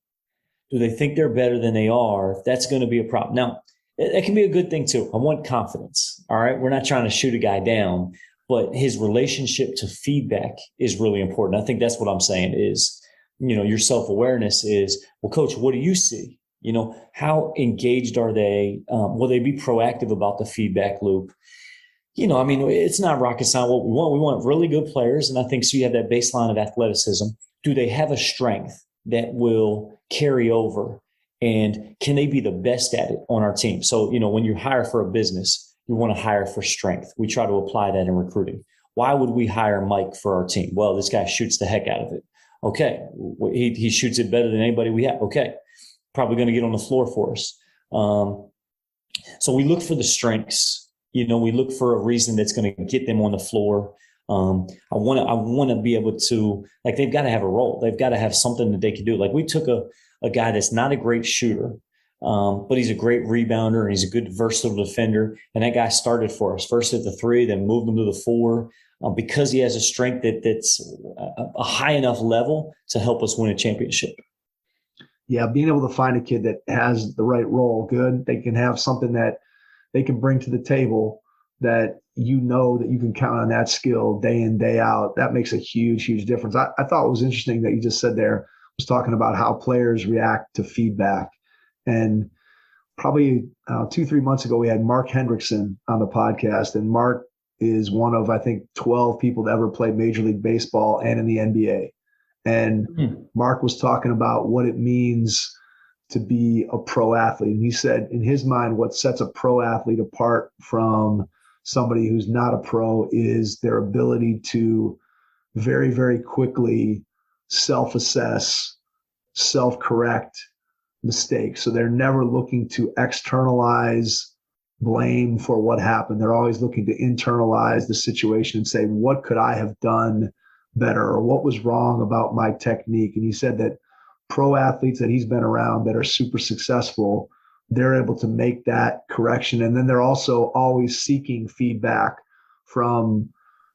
do they think they're better than they are? That's going to be a problem. Now, it can be a good thing too. I want confidence. All right. We're not trying to shoot a guy down, but his relationship to feedback is really important. I think that's what I'm saying is, your self-awareness is, well, coach, what do you see? How engaged are they? Will they be proactive about the feedback loop? It's not rocket science. What we want really good players. And I think so you have that baseline of athleticism. Do they have a strength that will carry over? And can they be the best at it on our team? So, when you hire for a business, you want to hire for strength. We try to apply that in recruiting. Why would we hire Mike for our team? Well, this guy shoots the heck out of it. Okay. He shoots it better than anybody we have. Okay. Probably going to get on the floor for us. So we look for the strengths. We look for a reason that's going to get them on the floor. I want to be able to, like, they've got to have a role. They've got to have something that they can do. Like, we took a guy that's not a great shooter, but he's a great rebounder and he's a good versatile defender. And that guy started for us first at the 3, then moved him to the 4, because he has a strength that's a high enough level to help us win a championship. Yeah, being able to find a kid that has the right role, good. They can have something that they can bring to the table that that you can count on that skill day in, day out. That makes a huge, huge difference. I thought it was interesting that you just said there, was talking about how players react to feedback. And probably 2-3 months ago, we had Mark Hendrickson on the podcast. And Mark is one of, I think, 12 people to ever play Major League Baseball and in the NBA. And Mark was talking about what it means to be a pro athlete. And he said, in his mind, what sets a pro athlete apart from somebody who's not a pro is their ability to very, very quickly self-assess, self-correct mistakes. So they're never looking to externalize blame for what happened. They're always looking to internalize the situation and say, what could I have done better, or what was wrong about my technique? And he said that pro athletes that he's been around that are super successful, they're able to make that correction. And then they're also always seeking feedback from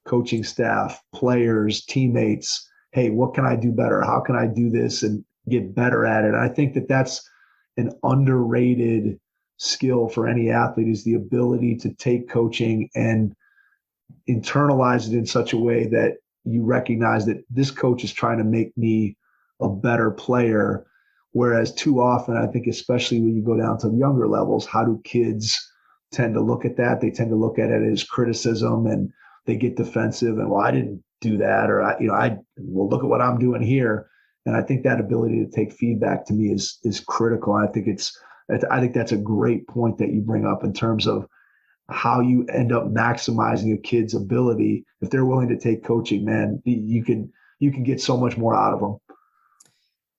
coaching staff, players, teammates. Hey, what can I do better? How can I do this and get better at it? And I think that that's an underrated skill for any athlete, is the ability to take coaching and internalize it in such a way that you recognize that this coach is trying to make me a better player. Whereas too often, I think, especially when you go down to younger levels, how do kids tend to look at that? They tend to look at it as criticism, and they get defensive and, well, I didn't do that, or well, look at what I'm doing here. And I think that ability to take feedback to me is critical. I think that's a great point that you bring up in terms of how you end up maximizing a kid's ability. If they're willing to take coaching, man, you can get so much more out of them.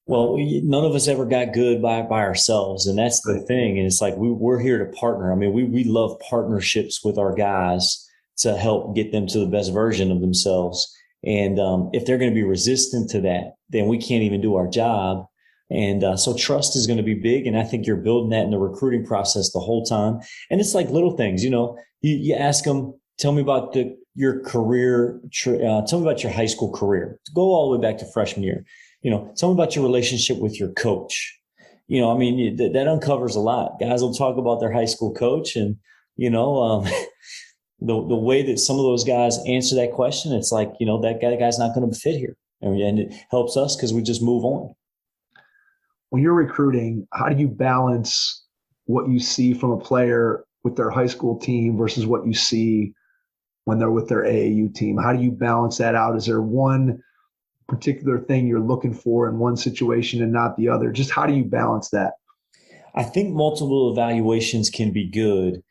Well, none of us ever got good by ourselves. And that's the thing. And it's like, we're here to partner. I mean, we love partnerships with our guys to help get them to the best version of themselves. And if they're going to be resistant to that, then we can't even do our job. And so trust is going to be big. And I think you're building that in the recruiting process the whole time. And it's like little things, you ask them, tell me about your career. Tell me about your high school career. Go all the way back to freshman year. Tell me about your relationship with your coach. That uncovers a lot. Guys will talk about their high school coach, and, the way that some of those guys answer that question, it's like, that guy's not going to fit here. And it helps us because we just move on. When you're recruiting, how do you balance what you see from a player with their high school team versus what you see when they're with their AAU team? How do you balance that out? Is there one particular thing you're looking for in one situation and not the other? Just how do you balance that? I think multiple evaluations can be good.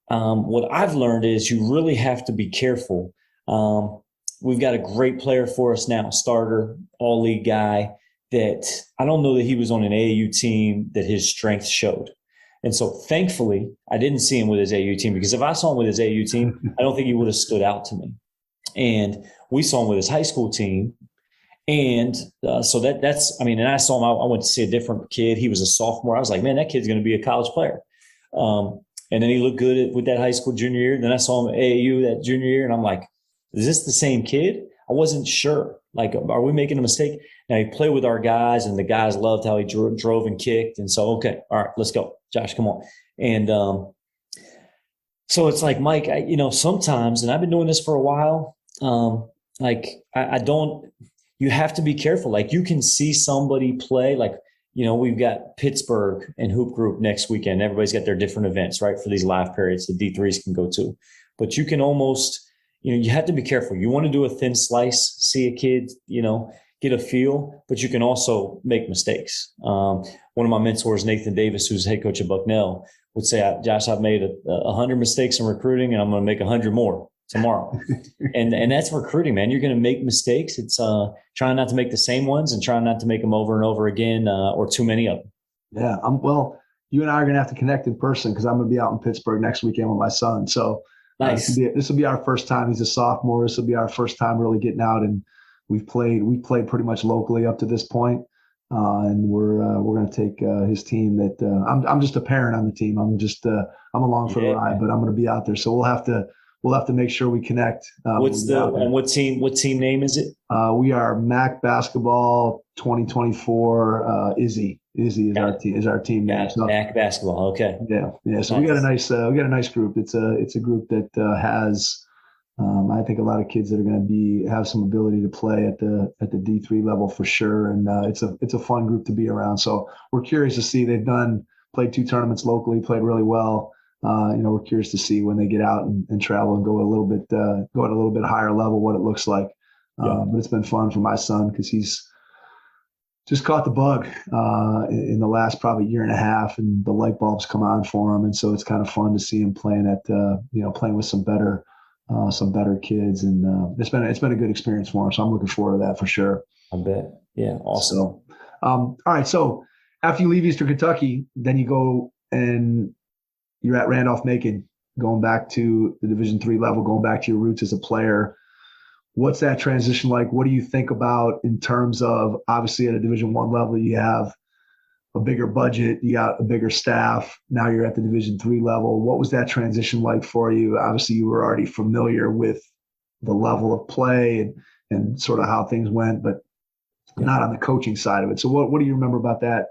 What I've learned is you really have to be careful. We've got a great player for us now, starter, all-league guy, that I don't know that he was on an AAU team that his strength showed. And so thankfully, I didn't see him with his AAU team, because if I saw him with his AAU team, I don't think he would have stood out to me. And we saw him with his high school team. And so that's, I mean, and I saw him, I went to see a different kid. He was a sophomore. I was like, man, that kid's going to be a college player. And then he looked good with that high school junior year. Then I saw him at AAU that junior year. And I'm like, is this the same kid? I wasn't sure. Like, are we making a mistake? Now he played with our guys and the guys loved how he drove and kicked. And so, okay, all right, let's go. Josh, come on. And so it's like, Mike, sometimes, and I've been doing this for a while, I don't, you have to be careful. Like you can see somebody play, like, we've got Pittsburgh and Hoop Group next weekend. Everybody's got their different events, right? For these live periods, the D3s can go to. But you can almost, you have to be careful. You want to do a thin slice, see a kid, get a feel, but you can also make mistakes. One of my mentors, Nathan Davis, who's head coach at Bucknell, would say, Josh, I've made 100 mistakes in recruiting and I'm going to make 100 more tomorrow. and that's recruiting, man. You're going to make mistakes. It's trying not to make the same ones and trying not to make them over and over again or too many of them. Yeah. Well, you and I are going to have to connect in person because I'm going to be out in Pittsburgh next weekend with my son. So nice. This will be our first time. He's a sophomore. This will be our first time really getting out, and we played pretty much locally up to this point. And we're going to take his team. That I'm just a parent on the team. I'm along for the ride, but I'm going to be out there. So we'll have to make sure we connect. What team name is it? We are MAC Basketball 2024. Izzy is our team name. So, MAC Basketball. Okay. Yeah. So nice. We got a nice group. It's a group that has. I think a lot of kids that are going to have some ability to play at the D3 level for sure, and it's a fun group to be around. So we're curious to see. They've played 2 tournaments locally, played really well. We're curious to see when they get out and travel and go at a little bit higher level what it looks like. But it's been fun for my son because he's just caught the bug in the last probably year and a half, and the light bulbs come on for him, and so it's kind of fun to see him playing with some better kids, and it's been a good experience for him. So I'm looking forward to that for sure. I bet. Yeah. Awesome. So, all right. So after you leave Eastern Kentucky, then you go and you're at Randolph-Macon, going back to the Division III level, going back to your roots as a player. What's that transition like? What do you think about in terms of, obviously at a Division I level, you have a bigger budget, you got a bigger staff. Now you're at the Division III level. What was that transition like for you? Obviously, you were already familiar with the level of play and sort of how things went, but not on the coaching side of it. So what do you remember about that?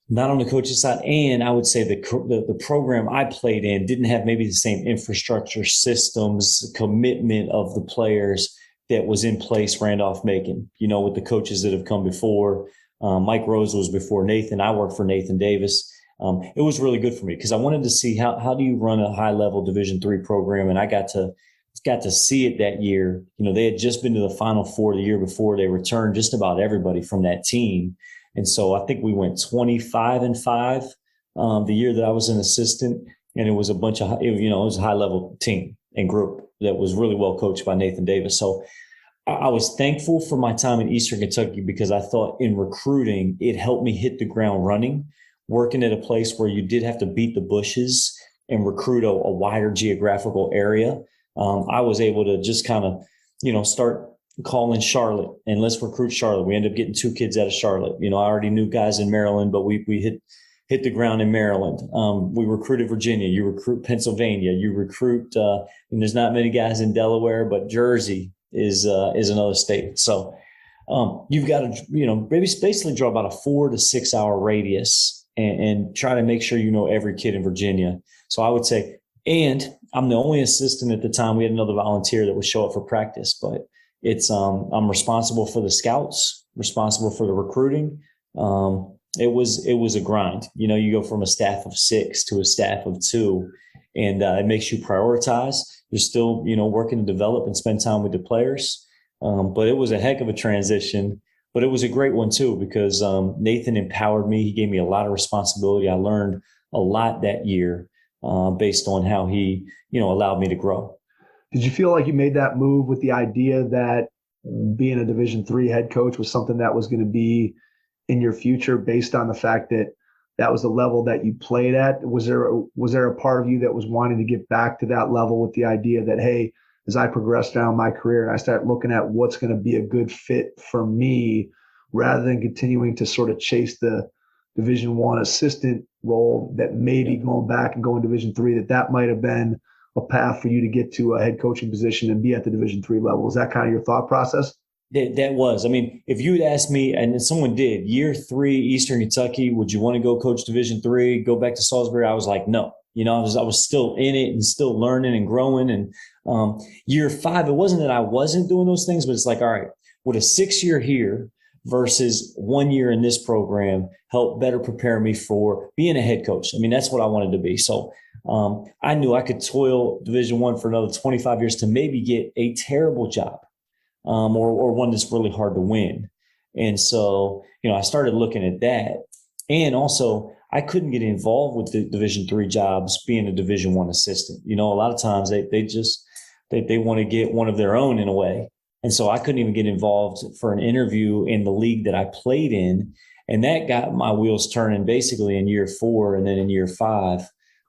Not on the coaching side. And I would say the program I played in didn't have maybe the same infrastructure, systems, commitment of the players that was in place Randolph-Macon, with the coaches that have come before. Mike Rose was before Nathan. I worked for Nathan Davis. It was really good for me because I wanted to see how do you run a high level Division III program. And I got to see it that year. They had just been to the Final Four the year before. They returned just about everybody from that team. And so I think we went 25-5 the year that I was an assistant, and it was a bunch of, it was a high level team and group that was really well coached by Nathan Davis. So I was thankful for my time in Eastern Kentucky because I thought in recruiting, it helped me hit the ground running, working at a place where you did have to beat the bushes and recruit a wider geographical area. I was able to just kind of, start calling Charlotte and let's recruit Charlotte. We ended up getting 2 kids out of Charlotte. I already knew guys in Maryland, but we hit the ground in Maryland. We recruited Virginia. You recruit Pennsylvania. You recruit, and there's not many guys in Delaware, but Jersey is another state. So you've got to, maybe basically draw about a 4 to 6 hour radius and try to make sure every kid in Virginia. So I would say, and I'm the only assistant at the time. We had another volunteer that would show up for practice, but it's I'm responsible for the scouts, responsible for the recruiting. It was a grind. You go from a staff of 6 to a staff of 2, and it makes you prioritize. You're still, working to develop and spend time with the players. But it was a heck of a transition, but it was a great one too, because Nathan empowered me. He gave me a lot of responsibility. I learned a lot that year based on how he, allowed me to grow. Did you feel like you made that move with the idea that being a Division III head coach was something that was going to be in your future based on the fact that that was the level that you played at? Was there a part of you that was wanting to get back to that level with the idea that, hey, as I progress down my career and I start looking at what's going to be a good fit for me, rather than continuing to sort of chase the Division I assistant role, that maybe going back and going Division III, that might have been a path for you to get to a head coaching position and be at the Division III level. Is that kind of your thought process? That was. I mean, if you had asked me, and someone did, year 3, Eastern Kentucky, would you want to go coach Division III, go back to Salisbury? I was like, no. I was still in it and still learning and growing. And year 5, it wasn't that I wasn't doing those things, but it's like, all right, would a 6-year here versus 1 year in this program help better prepare me for being a head coach? I mean, that's what I wanted to be. So I knew I could toil Division I for another 25 years to maybe get a terrible job. Or one that's really hard to win. And so, I started looking at that. And also, I couldn't get involved with the Division III jobs being a Division I assistant. A lot of times they want to get one of their own in a way. And so I couldn't even get involved for an interview in the league that I played in. And that got my wheels turning basically in year 4 and then in year 5.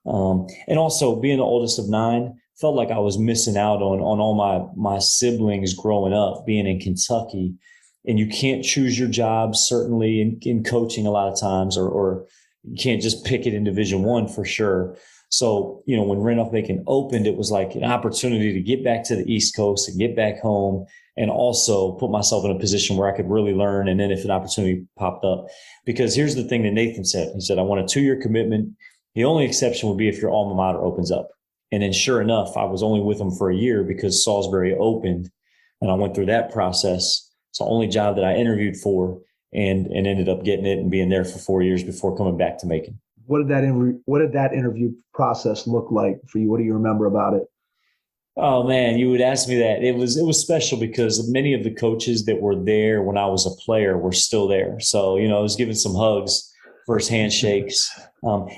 And also being the oldest of 9, felt like I was missing out on all my siblings growing up, being in Kentucky. And you can't choose your job, certainly in coaching a lot of times, or you can't just pick it in Division I for sure. So, when Randolph-Macon opened, it was like an opportunity to get back to the East Coast and get back home and also put myself in a position where I could really learn. And then if an opportunity popped up, because here's the thing that Nathan said. He said, I want a 2-year commitment. The only exception would be if your alma mater opens up. And then sure enough, I was only with them for a year because Salisbury opened and I went through that process. It's the only job that I interviewed for and ended up getting it and being there for 4 years before coming back to Macon. What did that interview process look like for you? What do you remember about it? Oh man, you would ask me that. It was special because many of the coaches that were there when I was a player were still there. So, I was giving some hugs, first handshakes.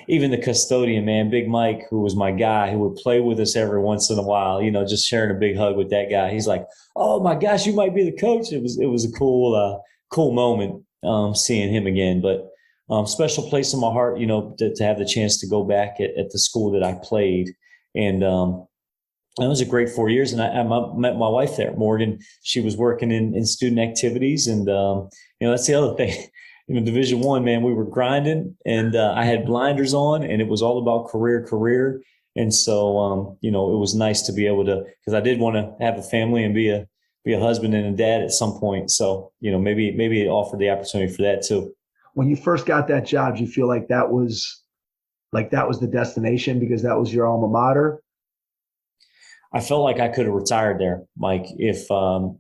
Even the custodian, man, Big Mike, who was my guy, who would play with us every once in a while, just sharing a big hug with that guy. He's like, oh my gosh, you might be the coach. It was a cool moment seeing him again. But special place in my heart, to have the chance to go back at the school that I played. And it was a great 4 years. And I met my wife there, Morgan. She was working in student activities. And, that's the other thing. Division I, man, we were grinding and I had blinders on and it was all about career. And so, it was nice to be able to, because I did want to have a family and be a husband and a dad at some point. So, maybe it offered the opportunity for that too. When you first got that job, do you feel like that was the destination because that was your alma mater? I felt like I could have retired there, Mike, if I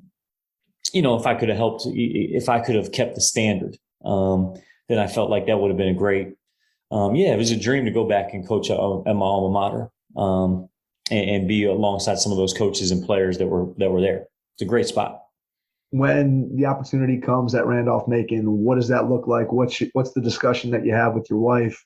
could have helped, if I could have kept the standard. Then I felt like that would have been a great, it was a dream to go back and coach at my alma mater and be alongside some of those coaches and players that were there. It's a great spot. When the opportunity comes at Randolph-Macon, what does that look like? What's the discussion that you have with your wife?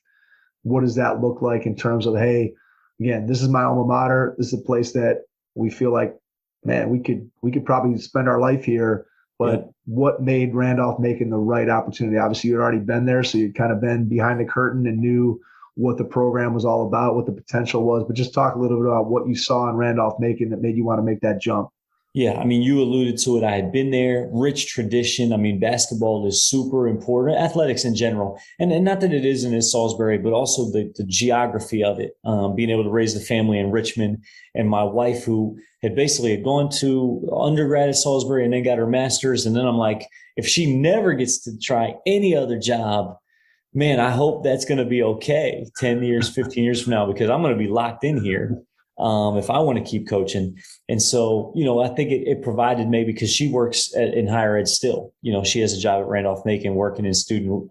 What does that look like in terms of, hey, again, this is my alma mater. This is a place that we feel like, man, we could probably spend our life here. But what made Randolph-Macon the right opportunity? Obviously, you'd already been there, so you'd kind of been behind the curtain and knew what the program was all about, what the potential was. But just talk a little bit about what you saw in Randolph-Macon that made you want to make that jump. Yeah, I mean, you alluded to it. I had been there, rich tradition. I mean, basketball is super important, athletics in general. And not that it isn't in Salisbury, but also the geography of it, being able to raise the family in Richmond. And my wife, who had basically gone to undergrad at Salisbury and then got her master's. And then I'm like, if she never gets to try any other job, man, I hope that's going to be okay 10 years, 15 years from now, because I'm going to be locked in here. If I want to keep coaching. And so, I think it provided maybe because she works in higher ed still, she has a job at Randolph-Macon working in student,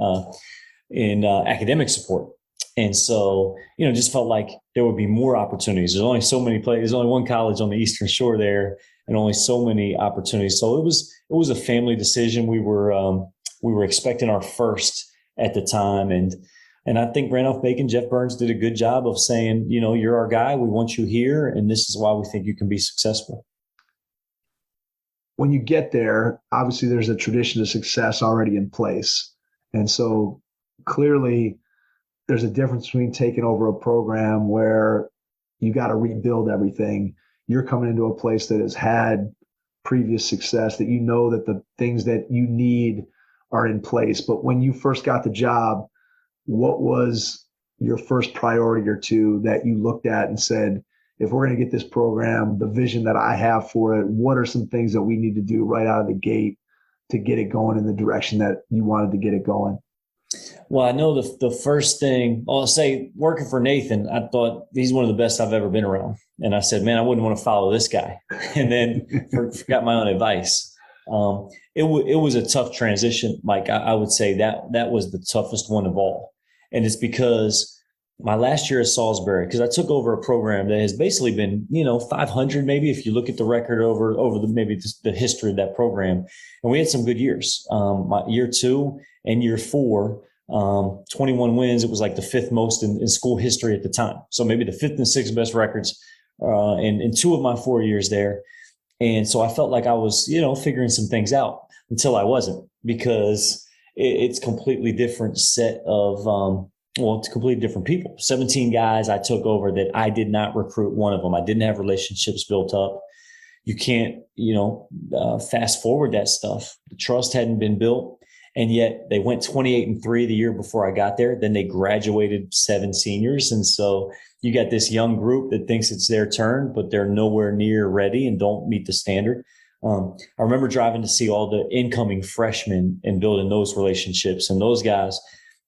in academic support. And so, just felt like there would be more opportunities. There's only so many places. There's only one college on the Eastern Shore there and only so many opportunities. So it was a family decision. We were expecting our first at the time. And I think Randolph-Macon, Jeff Burns did a good job of saying, you're our guy. We want you here. And this is why we think you can be successful. When you get there, obviously there's a tradition of success already in place. And so clearly there's a difference between taking over a program where you got to rebuild everything. you're coming into a place that has had previous success, that you know that the things that you need are in place. But when you first got the job, what was your first priority or two that you looked at and said, if we're going to get this program, the vision that I have for it, what are some things that we need to do right out of the gate to get it going in the direction that you wanted to get it going? Well, I know the first thing, I'll say, working for Nathan, I thought he's one of the best I've ever been around. And I said, man, I wouldn't want to follow this guy. And then forgot my own advice. It was a tough transition, Mike. I would say that was the toughest one of all. And it's because my last year at Salisbury, because I took over a program that has basically been, 500 maybe, if you look at the record over the history of that program. And we had some good years. My year 2 and year 4, 21 wins. It was like the 5th most in school history at the time. So maybe the 5th and 6th best records in 2 of my 4 years there. And so I felt like I was, figuring some things out until I wasn't, because it's completely different set of, it's completely different people. 17 guys I took over that I did not recruit one of them. I didn't have relationships built up. You can't, fast forward that stuff. The trust hadn't been built. And yet they went 28-3 the year before I got there. Then they graduated 7 seniors. And so you got this young group that thinks it's their turn, but they're nowhere near ready and don't meet the standard. I remember driving to see all the incoming freshmen and building those relationships. And those guys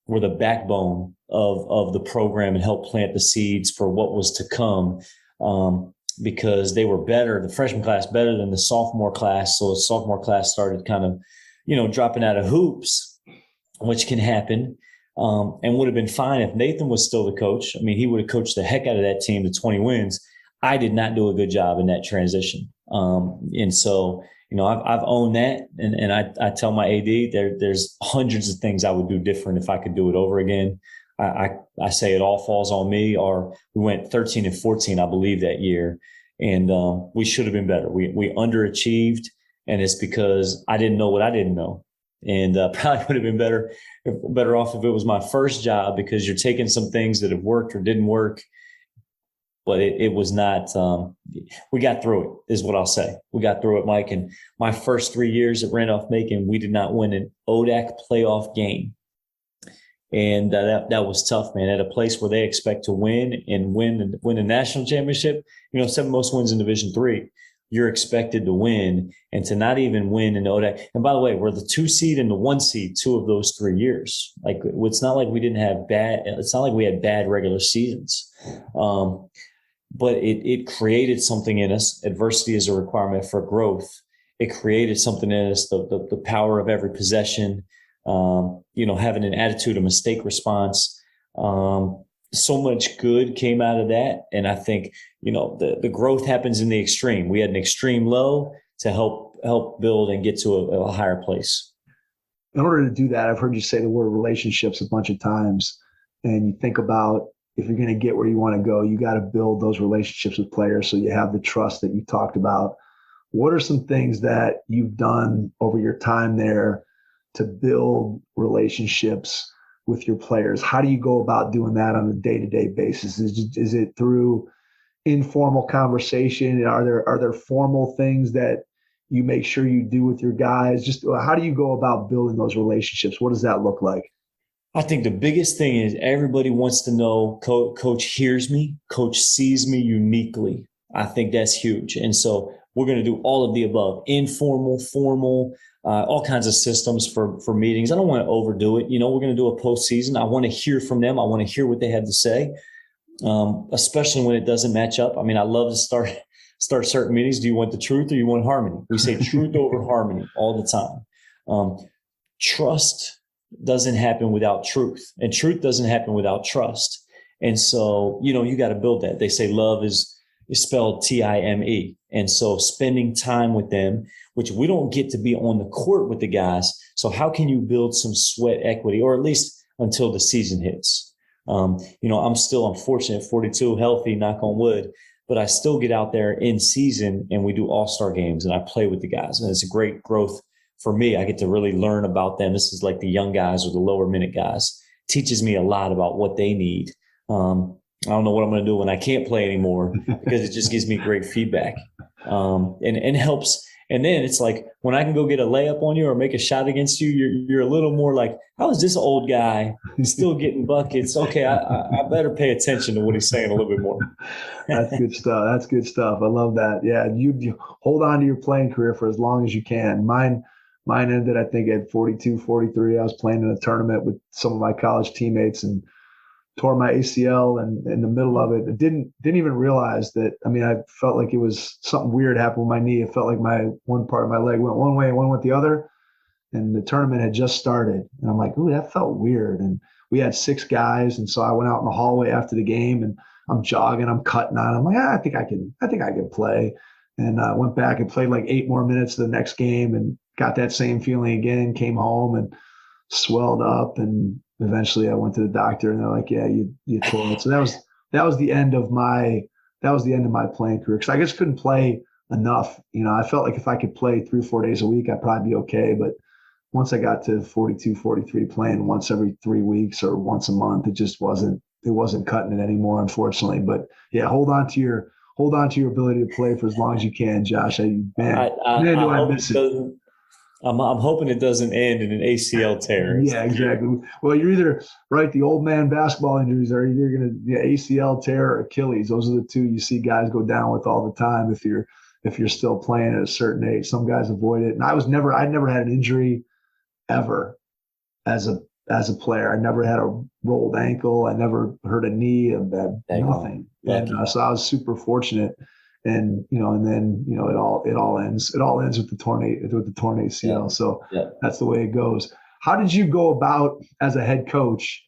were the backbone of the program and helped plant the seeds for what was to come, because they were better, the freshman class better than the sophomore class. So the sophomore class started kind of, dropping out of hoops, which can happen, and would have been fine if Nathan was still the coach. I mean, he would have coached the heck out of that team to 20 wins. I did not do a good job in that transition. And so, I've owned that. And I tell my AD there's hundreds of things I would do different if I could do it over again. I say it all falls on me. Or we went 13-14, I believe, that year. And we should have been better. We underachieved. And it's because I didn't know what I didn't know. And probably would have been better off if it was my first job, because you're taking some things that have worked or didn't work. But it was not, we got through it, is what I'll say. We got through it, Mike. And my first 3 years at Randolph-Macon, we did not win an ODAC playoff game. And that was tough, man. At a place where they expect to win a national championship, 7 most wins in Division III. You're expected to win, and to not even win an ODAC. And by the way, we're the 2 seed and the 1 seed 2 of those 3 years. Like, it's not like we didn't have it's not like we had bad regular seasons. But it created something in us. Adversity is a requirement for growth. It created something in us, the power of every possession, having an attitude of mistake response. So much good came out of that. And I think, the growth happens in the extreme. We had an extreme low to help build and get to a higher place. In order to do that, I've heard you say the word relationships a bunch of times. And you think about, if you're going to get where you want to go, you got to build those relationships with players so you have the trust that you talked about. What are some things that you've done over your time there to build relationships with your players? How do you go about doing that on a day-to-day basis? Is it through informal conversation? Are there formal things that you make sure you do with your guys? Just how do you go about building those relationships? What does that look like? I think the biggest thing is everybody wants to know, Coach hears me, Coach sees me uniquely. I think that's huge. And so we're going to do all of the above: informal, formal, all kinds of systems for meetings. I don't want to overdo it. We're going to do a postseason. I want to hear from them. I want to hear what they have to say, especially when it doesn't match up. I mean, I love to start certain meetings. Do you want the truth or you want harmony? We say truth over harmony all the time. Trust doesn't happen without truth, and truth doesn't happen without trust. And so, you got to build that. They say love is spelled Time. And so spending time with them, which we don't get to be on the court with the guys. So how can you build some sweat equity, or at least until the season hits? I'm fortunate, 42, healthy, knock on wood, but I still get out there in season and we do all-star games and I play with the guys. And it's a great growth for me. I get to really learn about them. This is like the young guys or the lower minute guys. Teaches me a lot about what they need. I don't know what I'm going to do when I can't play anymore, because it just gives me great feedback, and helps. And then it's like when I can go get a layup on you or make a shot against you, you're a little more like, how is this old guy still getting buckets? Okay, I better pay attention to what he's saying a little bit more. That's good stuff. That's good stuff. I love that. Yeah, you hold on to your playing career for as long as you can. Mine ended, I think, at 42, 43. I was playing in a tournament with some of my college teammates and tore my ACL, and in the middle of it, I didn't even realize that. I mean, I felt like it was something weird happened with my knee. It felt like one part of my leg went one way and one went the other. And the tournament had just started. And I'm like, ooh, that felt weird. And we had 6 guys. And so I went out in the hallway after the game, and I'm jogging, I'm cutting on. I'm like, I think I can play. And I went back and played like 8 more minutes the next game and got that same feeling again, came home and swelled up. And eventually I went to the doctor, and they're like, yeah, you tore it. So that was the end of my playing career, because I just couldn't play enough. I felt like if I could play 3 or 4 days a week, I'd probably be okay. But once I got to 42, 43, playing once every 3 weeks or once a month, it wasn't cutting it anymore, unfortunately. But yeah, hold on to your ability to play for as long as you can, Josh. Do I miss it. I'm hoping it doesn't end in an ACL tear. Yeah, exactly. Well, you're either right. The old man basketball injuries are either going to ACL tear or Achilles. Those are the two you see guys go down with all the time if you're still playing at a certain age. Some guys avoid it, and I never had an injury ever as a player. I never had a rolled ankle. I never hurt a knee. Nothing. And so I was super fortunate. And then it all ends with the torn ACL. Yeah. So that's the way it goes. How did you go about as a head coach?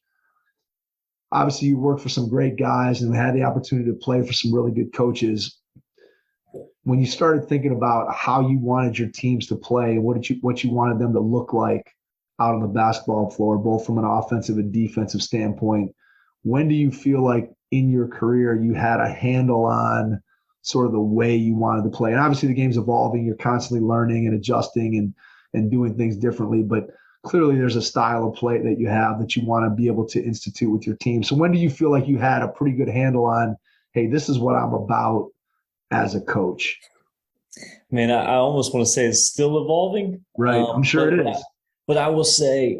Obviously, you worked for some great guys and had the opportunity to play for some really good coaches. When you started thinking about how you wanted your teams to play and what you wanted them to look like out on the basketball floor, both from an offensive and defensive standpoint, when do you feel like in your career you had a handle on sort of the way you wanted to play? And obviously the game's evolving. You're constantly learning and adjusting and doing things differently. But clearly there's a style of play that you have that you want to be able to institute with your team. So when do you feel like you had a pretty good handle on, hey, this is what I'm about as a coach? Man, I almost want to say it's still evolving. Right. I'm sure it is. But I will say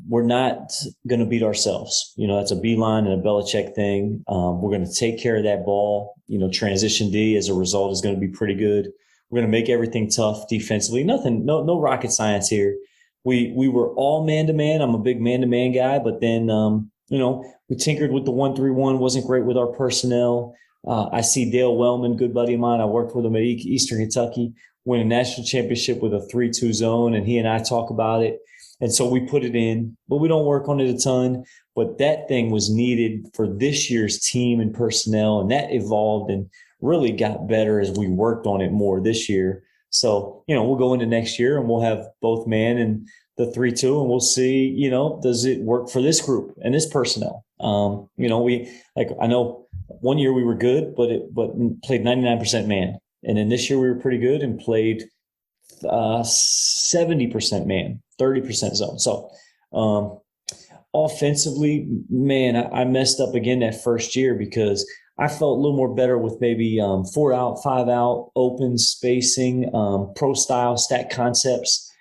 we're not going to beat ourselves. That's a Beilein and a Belichick thing. We're going to take care of that ball. Transition D as a result is going to be pretty good. We're going to make everything tough defensively. No rocket science here. We were all man-to-man. I'm a big man-to-man guy. But then, we tinkered with the 1-3-1. Wasn't great with our personnel. I see Dale Wellman, good buddy of mine. I worked with him at Eastern Kentucky, win a national championship with a 3-2 zone, and he and I talk about it. And so we put it in, but we don't work on it a ton. But that thing was needed for this year's team and personnel, and that evolved and really got better as we worked on it more this year. So, we'll go into next year and we'll have both man and the 3-2, and we'll see, does it work for this group and this personnel? I know one year we were good, but played 99% man. And then this year we were pretty good and played 70% man, 30% zone. So offensively, man, I messed up again that first year because I felt a little more better with maybe 4 out, 5 out, open spacing, pro style, stack concepts.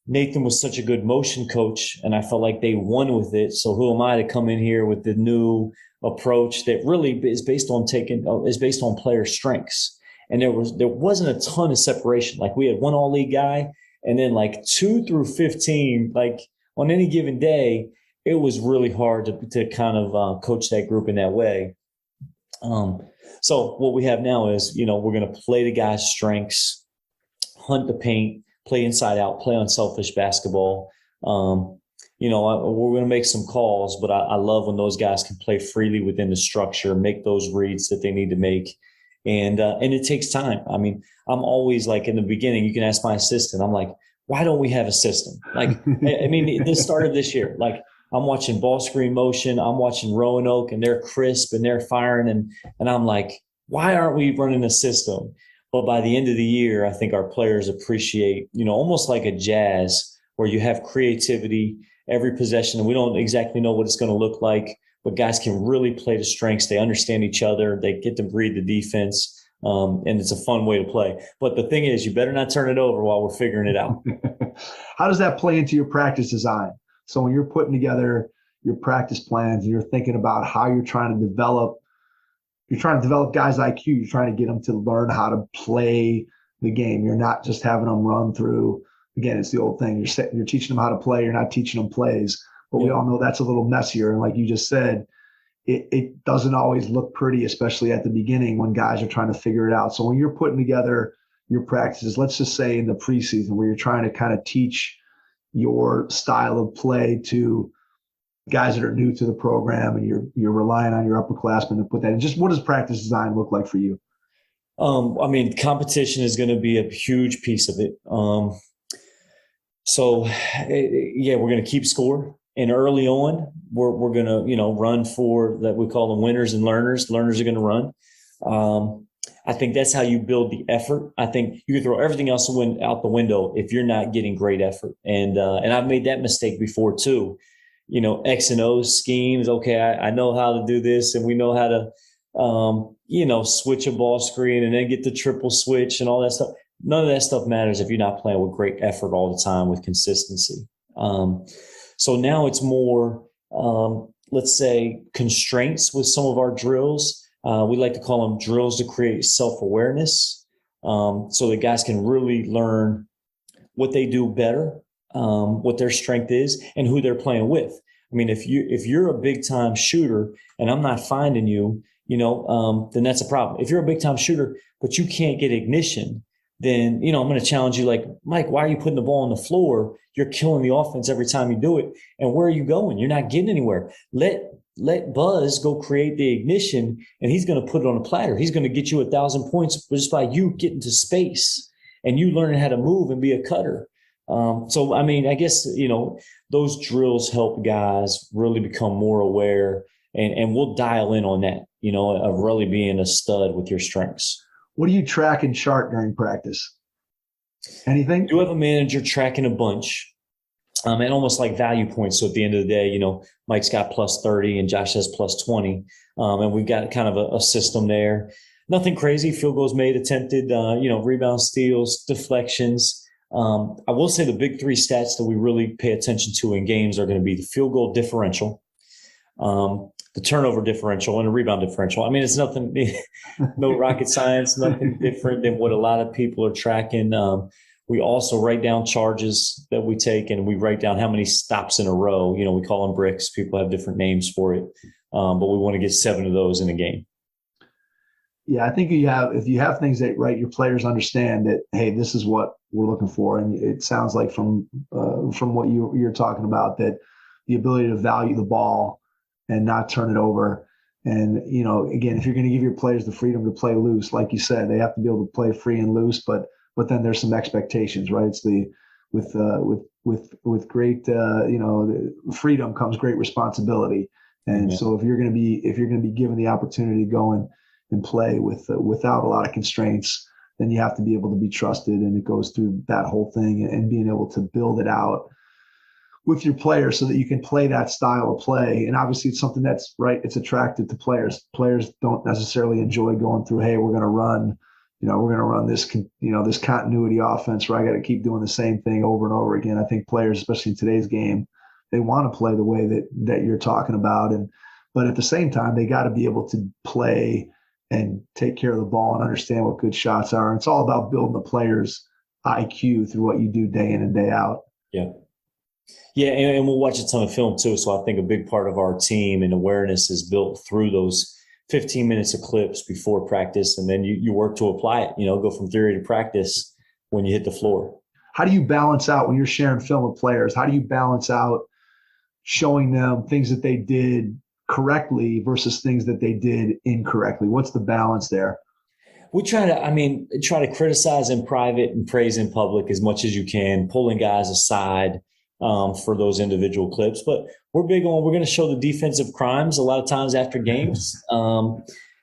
Nathan was such a good motion coach, and I felt like they won with it. So who am I to come in here with the new approach that really is based on player strengths? And there wasn't a ton of separation. Like we had one all-league guy, and then like 2 through 15, like on any given day, it was really hard to kind of coach that group in that way. So what we have now is, we're going to play the guys' strengths, hunt the paint, play inside out, play unselfish basketball. We're going to make some calls, but I love when those guys can play freely within the structure, make those reads that they need to make. And it takes time. I mean, I'm always like in the beginning, you can ask my assistant, I'm like, why don't we have a system? Like, I mean, this started this year. Like I'm watching ball screen motion. I'm watching Roanoke and they're crisp and they're firing. And I'm like, why aren't we running a system? But by the end of the year, I think our players appreciate, almost like a jazz where you have creativity every possession and we don't exactly know what it's going to look like. but guys can really play to strengths. They understand each other. They get to read the defense. And it's a fun way to play. But the thing is, you better not turn it over while we're figuring it out. How does that play into your practice design? So when you're putting together your practice plans and you're thinking about how you're trying to develop guys' IQ, you're trying to get them to learn how to play the game. You're not just having them run through. Again, it's the old thing. You're teaching them how to play. You're not teaching them plays. But we all know that's a little messier. And like you just said, it doesn't always look pretty, especially at the beginning when guys are trying to figure it out. So when you're putting together your practices, let's just say in the preseason where you're trying to kind of teach your style of play to guys that are new to the program and you're relying on your upperclassmen to put that in, just what does practice design look like for you? I mean, competition is going to be a huge piece of it. We're going to keep score. And early on, we're going to, run for that. We call them winners and learners. Learners are going to run. I think that's how you build the effort. I think you can throw everything else out the window if you're not getting great effort. And I've made that mistake before too. X and O schemes. Okay, I know how to do this, and we know how to, switch a ball screen and then get the triple switch and all that stuff. None of that stuff matters if you're not playing with great effort all the time with consistency. So now it's more, let's say, constraints with some of our drills. We like to call them drills to create self-awareness, so that guys can really learn what they do better, what their strength is, and who they're playing with. I mean, if you're a big-time shooter and I'm not finding you, then that's a problem. If you're a big-time shooter but you can't get ignition, then, I'm going to challenge you like, Mike, why are you putting the ball on the floor? You're killing the offense every time you do it. And where are you going? You're not getting anywhere. Let Buzz go create the ignition, and he's going to put it on a platter. He's going to get you 1,000 points just by you getting to space and you learning how to move and be a cutter. I guess, those drills help guys really become more aware, and we'll dial in on that, of really being a stud with your strengths. What do you track and chart during practice? Anything? I do have a manager tracking a bunch, and almost like value points. So at the end of the day, Mike's got plus 30 and Josh has plus 20. And we've got kind of a system there. Nothing crazy. Field goals made, attempted, rebounds, steals, deflections. I will say the big three stats that we really pay attention to in games are going to be the field goal differential, the turnover differential, and the rebound differential. I mean, it's nothing, no rocket science, nothing different than what a lot of people are tracking. We also write down charges that we take, and we write down how many stops in a row. We call them bricks. People have different names for it, but we want to get 7 of those in a game. Yeah, I think if you have things that your players understand that, hey, this is what we're looking for, and it sounds like from what you're talking about, that the ability to value the ball and not turn it over. And, again, if you're going to give your players the freedom to play loose, like you said, they have to be able to play free and loose, but then there's some expectations, right? It's with great, freedom comes great responsibility. And so if you're going to be given the opportunity to go and play without a lot of constraints, then you have to be able to be trusted. And it goes through that whole thing and being able to build it out with your players so that you can play that style of play. And obviously it's something that's right. It's attractive to players. Players don't necessarily enjoy going through, hey, we're going to run this continuity offense where I got to keep doing the same thing over and over again. I think players, especially in today's game, they want to play the way that you're talking about. But at the same time, they got to be able to play and take care of the ball and understand what good shots are. And it's all about building the players' IQ through what you do day in and day out. Yeah. Yeah, and we'll watch a ton of film too. So I think a big part of our team and awareness is built through those 15 minutes of clips before practice, and then you work to apply it, go from theory to practice when you hit the floor. How do you balance out when you're sharing film with players? How do you balance out showing them things that they did correctly versus things that they did incorrectly? What's the balance there? We try to criticize in private and praise in public as much as you can, pulling guys aside for those individual clips. But we're big on, we're going to show the defensive crimes a lot of times after games. And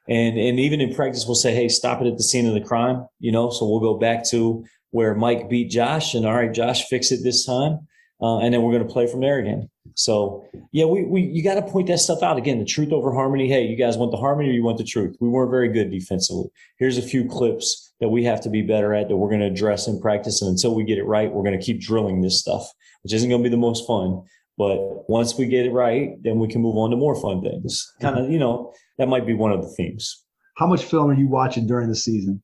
even in practice, we'll say, hey, stop it at the scene of the crime, so we'll go back to where Mike beat Josh and all right, Josh, fix it this time. And then we're going to play from there again. So yeah, you got to point that stuff out. Again, the truth over harmony. Hey, you guys want the harmony or you want the truth? We weren't very good defensively. Here's a few clips that we have to be better at that we're going to address in practice. And until we get it right, we're going to keep drilling this stuff, which isn't going to be the most fun. But once we get it right, then we can move on to more fun things. Kind of, that might be one of the themes. How much film are you watching during the season?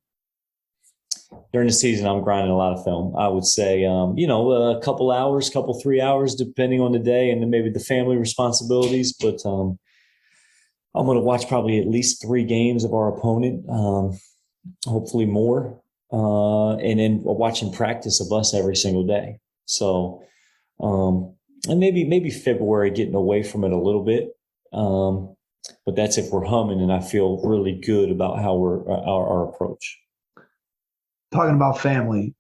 During the season, I'm grinding a lot of film. I would say, a couple hours, 3 hours, depending on the day and then maybe the family responsibilities. But I'm going to watch probably at least 3 games of our opponent, hopefully more, and then watching practice of us every single day. So, and maybe February getting away from it a little bit. But that's if we're humming, and I feel really good about how we're our approach. Talking about family,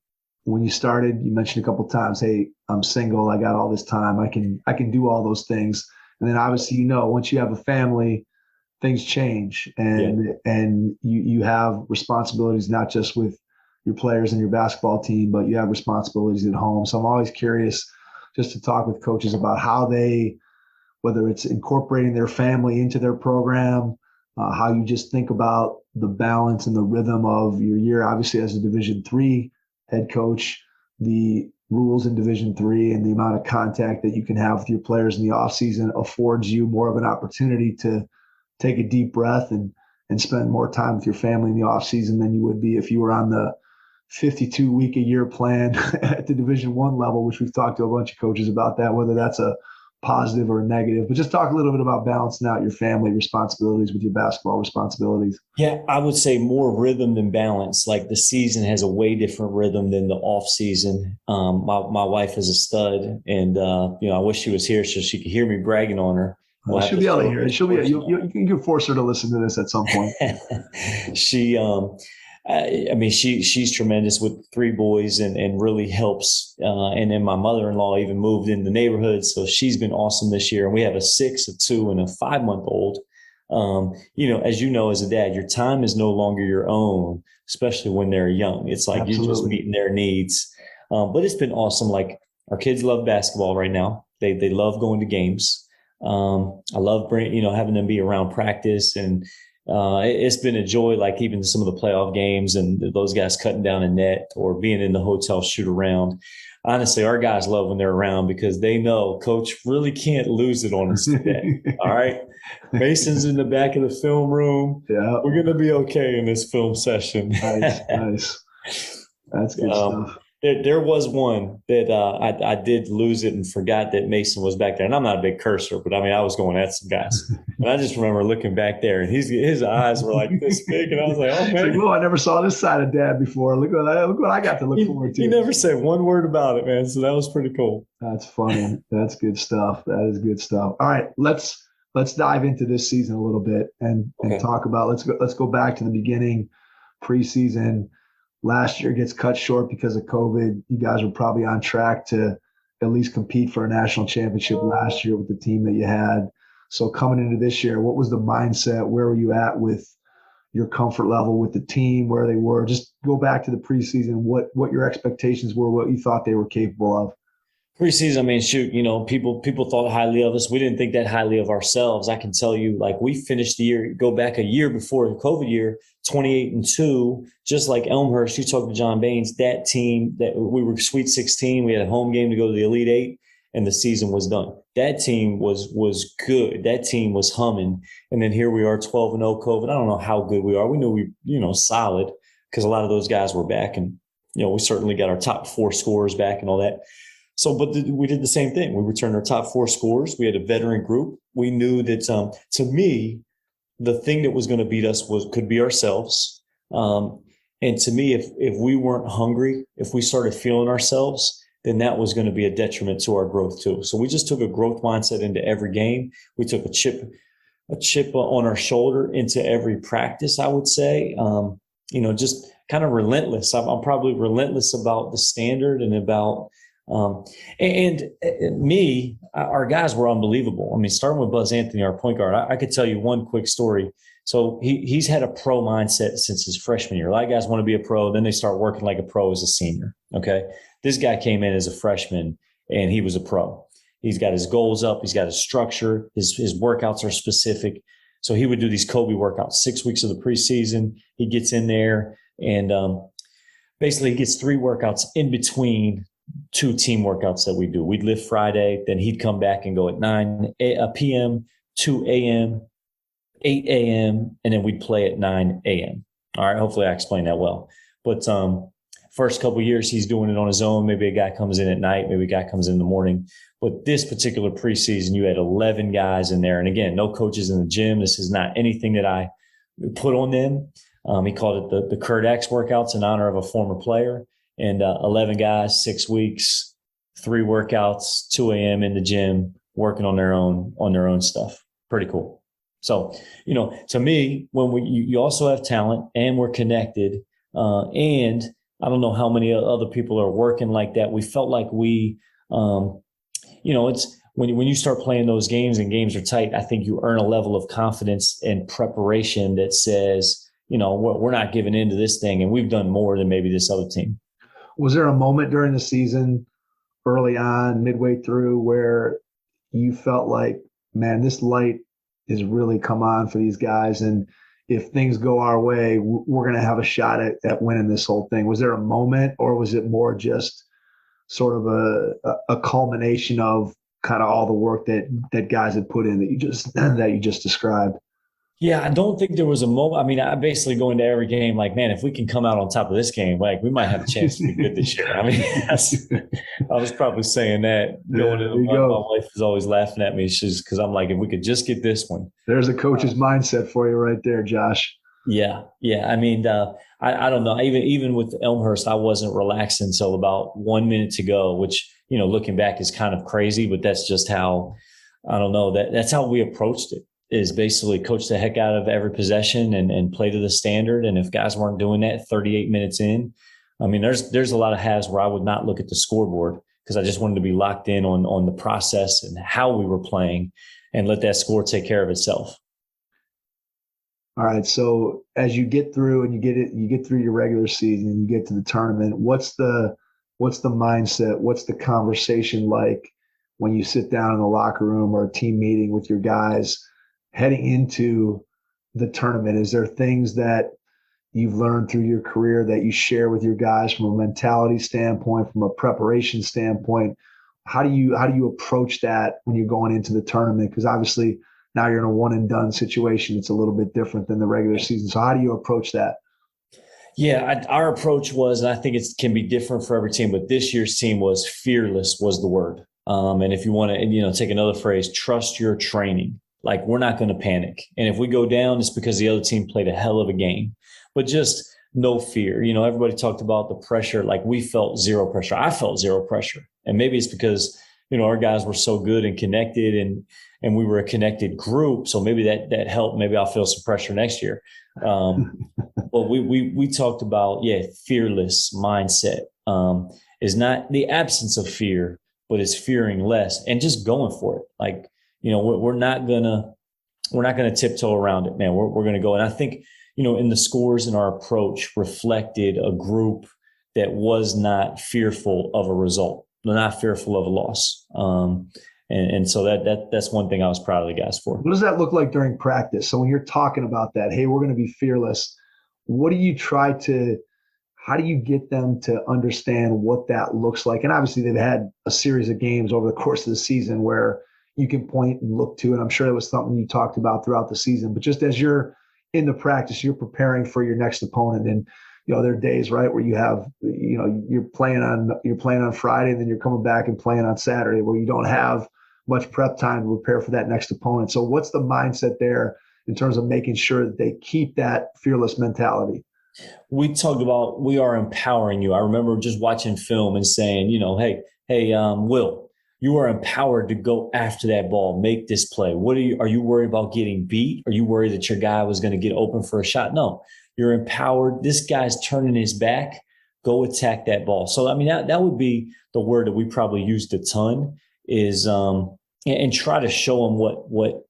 when you started, you mentioned a couple of times, hey, I'm single, I got all this time, I can do all those things. And then obviously, once you have a family, things change, and you have responsibilities, not just with your players and your basketball team, but you have responsibilities at home. So I'm always curious just to talk with coaches about how they, whether it's incorporating their family into their program, how you just think about the balance and the rhythm of your year. Obviously, as a Division III head coach, the rules in Division III and the amount of contact that you can have with your players in the offseason affords you more of an opportunity to take a deep breath and spend more time with your family in the offseason than you would be if you were on the 52-week-a-year plan at the Division I level, which we've talked to a bunch of coaches about that, whether that's a positive or a negative. But just talk a little bit about balancing out your family responsibilities with your basketball responsibilities. Yeah, I would say more rhythm than balance. Like the season has a way different rhythm than the off season. My wife is a stud, and I wish she was here so she could hear me bragging on her. She'll be able to hear it. She'll be. You can force her to listen to this at some point. She's tremendous with 3 boys and really helps. And then my mother-in-law even moved in the neighborhood, so she's been awesome this year. And we have a 6, a 2, and a 5-month-old. As you know, as a dad, your time is no longer your own, especially when they're young. It's like Absolutely. You're just meeting their needs. But it's been awesome. Like our kids love basketball right now. They love going to games. I love having them be around practice, and it's been a joy, like even some of the playoff games and those guys cutting down a net or being in the hotel shoot around. Honestly, our guys love when they're around because they know Coach really can't lose it on us today. All right. Mason's in the back of the film room. Yeah. We're going to be okay in this film session. Nice. That's good stuff. There was one that I did lose it and forgot that Mason was back there. And I'm not a big cursor, but I was going at some guys. And I just remember looking back there, and his eyes were like this big. And I was like, oh, man. I never saw this side of Dad before. Look what I got to look forward to. He never said one word about it, man. So that was pretty cool. That's funny. That's good stuff. That is good stuff. All right, let's dive into this season a little bit and talk about let's go back to the beginning, preseason. Last year gets cut short because of COVID. You guys were probably on track to at least compete for a national championship last year with the team that you had. So coming into this year, what was the mindset? Where were you at with your comfort level with the team, where they were? Just go back to the preseason, what your expectations were, what you thought they were capable of. Preseason, people thought highly of us. We didn't think that highly of ourselves. I can tell you, like, we finished the year, go back a year before the COVID year, 28-2, just like Elmhurst. You talked to John Beilein, that team, that we were Sweet 16. We had a home game to go to the Elite 8, and the season was done. That team was good. That team was humming. And then here we are, 12-0 COVID. I don't know how good we are. We knew we, solid, because a lot of those guys were back, and, we certainly got our top 4 scorers back and all that. So, but we did the same thing. We returned our top 4 scorers. We had a veteran group. We knew that, to me, the thing that was going to beat us could be ourselves. And to me, if we weren't hungry, if we started feeling ourselves, then that was going to be a detriment to our growth too. So we just took a growth mindset into every game. We took a chip on our shoulder into every practice, I would say. Just kind of relentless. I'm probably relentless about the standard and about. Our guys were unbelievable. Starting with Buzz Anthony, our point guard, I could tell you one quick story. So he's had a pro mindset since his freshman year. A lot of guys want to be a pro, then they start working like a pro as a senior. Okay. This guy came in as a freshman and he was a pro. He's got his goals up. He's got his structure. His workouts are specific. So he would do these Kobe workouts, 6 weeks of the preseason. He gets in there and basically he gets 3 workouts in between 2 team workouts that we do. We'd lift Friday, then he'd come back and go at 9 p.m., 2 a.m., 8 a.m., and then we'd play at 9 a.m. All right, hopefully I explained that well. But first couple of years, he's doing it on his own. Maybe a guy comes in at night. Maybe a guy comes in the morning. But this particular preseason, you had 11 guys in there. And again, no coaches in the gym. This is not anything that I put on them. He called it the Kurt X workouts in honor of a former player. And 11 guys, 6 weeks, 3 workouts, 2 a.m. in the gym, working on their own stuff. Pretty cool. So, to me, when you also have talent and we're connected, and I don't know how many other people are working like that. We felt like we, it's when you start playing those games and games are tight, I think you earn a level of confidence and preparation that says, we're not giving into this thing and we've done more than maybe this other team. Was there a moment during the season early on, midway through, where you felt like, man, this light has really come on for these guys, and if things go our way, we're going to have a shot at winning this whole thing? Was there a moment, or was it more just sort of a culmination of kind of all the work that guys had put in that you just described? Yeah, I don't think there was a moment. I mean, I basically go into every game like, man, if we can come out on top of this game, like we might have a chance to be good this year. I mean, I was probably saying that going into my wife is always laughing at me. She's because I'm like, if we could just get this one. There's a coach's mindset for you right there, Josh. Yeah. I mean, I don't know. Even with Elmhurst, I wasn't relaxed until about 1 minute to go, which, looking back is kind of crazy, but that's just how, I don't know, that's how we approached it. Is basically coach the heck out of every possession and play to the standard. And if guys weren't doing that 38 minutes in, I mean, there's a lot of halves where I would not look at the scoreboard because I just wanted to be locked in on the process and how we were playing and let that score take care of itself. All right. So as you get through and you get through your regular season and you get to the tournament, what's the mindset? What's the conversation like when you sit down in the locker room or a team meeting with your guys heading into the tournament? Is there things that you've learned through your career that you share with your guys from a mentality standpoint, from a preparation standpoint? How do you approach that when you're going into the tournament? Because obviously now you're in a one and done situation. It's a little bit different than the regular season. So how do you approach that? Yeah, our approach was, and I think it can be different for every team, but this year's team was fearless was the word. And if you want to, take another phrase, trust your training. Like, we're not going to panic. And if we go down, it's because the other team played a hell of a game. But just no fear. Everybody talked about the pressure. Like, we felt zero pressure. I felt zero pressure. And maybe it's because, our guys were so good and connected and we were a connected group. So maybe that helped. Maybe I'll feel some pressure next year. But we talked about, fearless mindset is not the absence of fear, but it's fearing less and just going for it. Like, we're not gonna tiptoe around it, man. We're gonna go. And I think, in the scores and our approach reflected a group that was not fearful of a result, not fearful of a loss. And so that's one thing I was proud of the guys for. What does that look like during practice? So when you're talking about that, hey, we're going to be fearless, how do you get them to understand what that looks like? And obviously they've had a series of games over the course of the season where you can point and look to, and I'm sure it was something you talked about throughout the season, but just as you're in the practice, you're preparing for your next opponent. And, there are days, right, where you have, you're playing on Friday and then you're coming back and playing on Saturday where you don't have much prep time to prepare for that next opponent. So what's the mindset there in terms of making sure that they keep that fearless mentality? We talked about, we are empowering you. I remember just watching film and saying, hey, Will, you are empowered to go after that ball, make this play. Are you worried about getting beat? Are you worried that your guy was going to get open for a shot? No, you're empowered. This guy's turning his back. Go attack that ball. So, I mean, that would be the word that we probably used a ton is, and try to show them what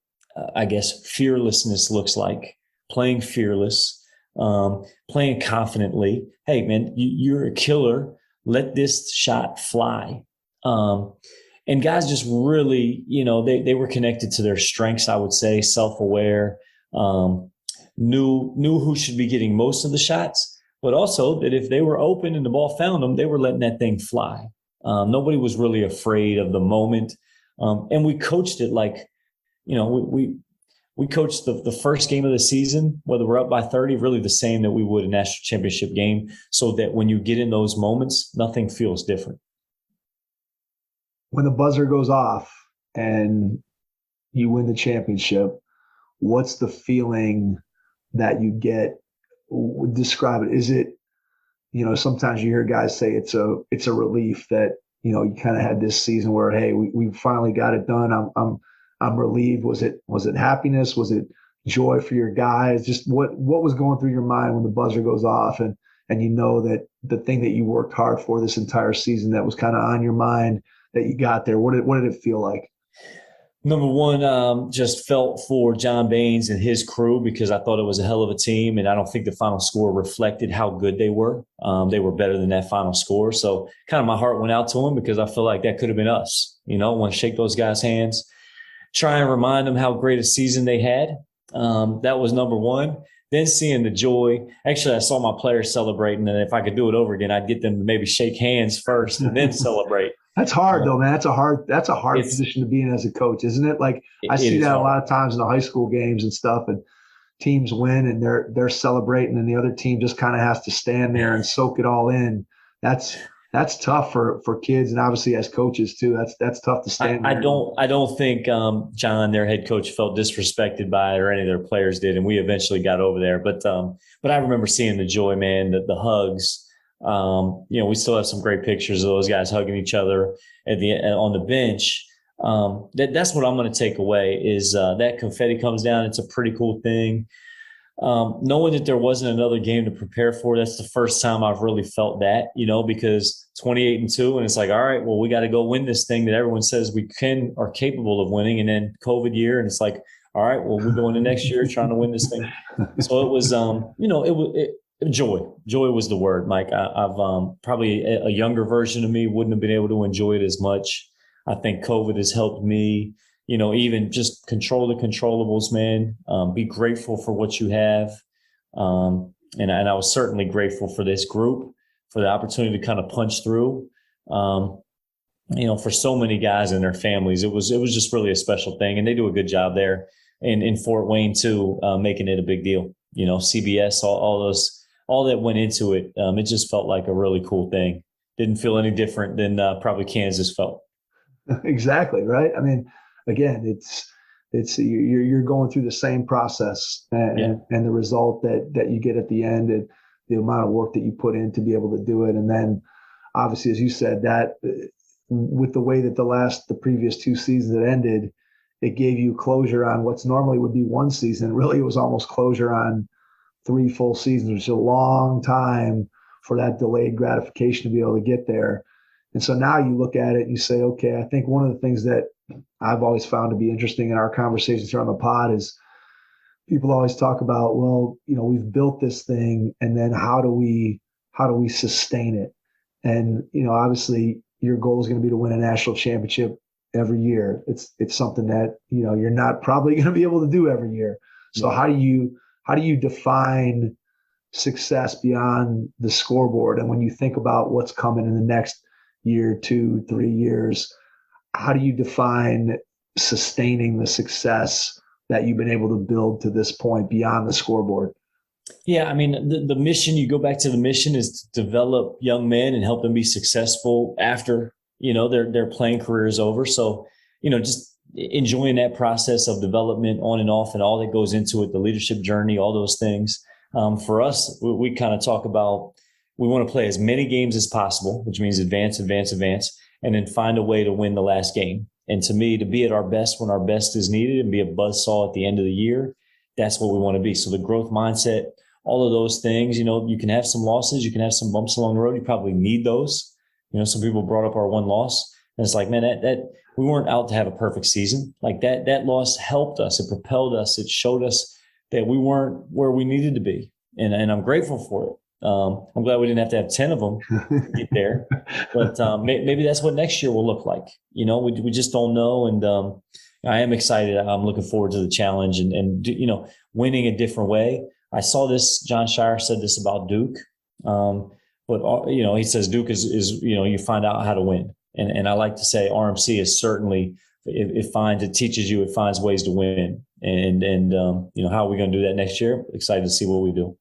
I guess fearlessness looks like. Playing fearless, playing confidently. Hey, man, you're a killer. Let this shot fly. And guys just really, they were connected to their strengths, I would say, self-aware, knew who should be getting most of the shots, but also that if they were open and the ball found them, they were letting that thing fly. Nobody was really afraid of the moment. And we coached it like, we coached the first game of the season, whether we're up by 30, really the same that we would a national championship game, so that when you get in those moments, nothing feels different. When the buzzer goes off and you win the championship, what's the feeling that you get? Describe it. Is it, sometimes you hear guys say it's a relief that, you kind of had this season where, hey, we finally got it done. I'm relieved. Was it happiness? Was it joy for your guys? Just what was going through your mind when the buzzer goes off and that the thing that you worked hard for this entire season that was kind of on your mind, that you got there? What did it feel like? Number one, just felt for John Beilein and his crew, because I thought it was a hell of a team, and I don't think the final score reflected how good they were. They were better than that final score. So kind of my heart went out to them, because I feel like that could have been us. Want to shake those guys' hands, try and remind them how great a season they had. That was number one. Then seeing the joy. Actually, I saw my players celebrating, and if I could do it over again, I'd get them to maybe shake hands first and then celebrate. That's hard though, man. That's a hard position to be in as a coach, isn't it? Like I see that a lot of times in the high school games and stuff, and teams win and they're celebrating, and the other team just kind of has to stand there and soak it all in. That's tough for kids, and obviously as coaches too. That's tough to stand there. I don't think John, their head coach, felt disrespected by it, or any of their players did, and we eventually got over there. But I remember seeing the joy, man, the hugs. We still have some great pictures of those guys hugging each other on the bench. That's what I'm going to take away is that confetti comes down. It's a pretty cool thing. Knowing that there wasn't another game to prepare for, that's the first time I've really felt that, because 28-2, and it's like, all right, well, we got to go win this thing that everyone says we are capable of winning. And then COVID year, and it's like, all right, well, we're going to next year trying to win this thing. So it was, joy. Joy was the word, Mike. I've probably a younger version of me wouldn't have been able to enjoy it as much. I think COVID has helped me, even just control the controllables, man. Be grateful for what you have. And I was certainly grateful for this group, for the opportunity to kind of punch through. For so many guys and their families, it was just really a special thing. And they do a good job there in Fort Wayne too, making it a big deal. CBS, all that went into it. It just felt like a really cool thing. Didn't feel any different than probably Kansas felt. Exactly. Right. I mean, again, it's you're going through the same process, and the result that you get at the end, and the amount of work that you put in to be able to do it. And then obviously, as you said, that with the way that the previous two seasons that ended, it gave you closure on what's normally would be one season. Really, it was almost closure on 3 full seasons, which is a long time for that delayed gratification to be able to get there. And so now you look at it and you say, okay, I think one of the things that I've always found to be interesting in our conversations here on the pod is people always talk about, well, we've built this thing, and then how do we sustain it? And, obviously your goal is going to be to win a national championship every year. It's something that, you're not probably going to be able to do every year. So how do you define success beyond the scoreboard? And when you think about what's coming in the next year, 2, 3 years, how do you define sustaining the success that you've been able to build to this point beyond the scoreboard? Yeah, I mean, the mission, you go back to the mission, is to develop young men and help them be successful after, their playing career is over. So, just enjoying that process of development on and off and all that goes into it, the leadership journey, all those things. For us, we kind of talk about, we want to play as many games as possible, which means advance, and then find a way to win the last game. And to me, to be at our best when our best is needed and be a buzzsaw at the end of the year, that's what we want to be. So the growth mindset, all of those things, you can have some losses, you can have some bumps along the road. You probably need those. Some people brought up our one loss, and it's like, man, that we weren't out to have a perfect season. Like that loss helped us. It propelled us. It showed us that we weren't where we needed to be. And I'm grateful for it. I'm glad we didn't have to have 10 of them to get there, but maybe that's what next year will look like. We just don't know. And I am excited. I'm looking forward to the challenge and winning a different way. I saw this, John Shire said this about Duke. But he says Duke is you find out how to win. And I like to say RMC is certainly, it teaches you, it finds ways to win. And how are we going to do that next year? Excited to see what we do.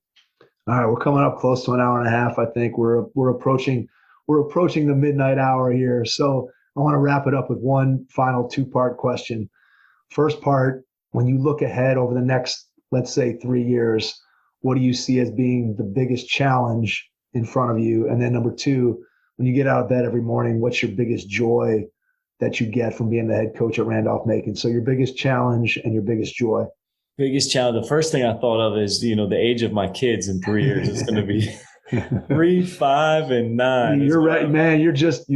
All right, we're coming up close to an hour and a half. I think we're approaching the midnight hour here. So I want to wrap it up with one final 2-part question. First part, when you look ahead over the next, let's say, 3 years, what do you see as being the biggest challenge in front of you? And then number 2, when you get out of bed every morning, what's your biggest joy that you get from being the head coach at Randolph-Macon? So your biggest challenge and your biggest joy. Biggest challenge. The first thing I thought of is, the age of my kids in 3 years is going to be 3, 5, and 9. You're right, man. You're just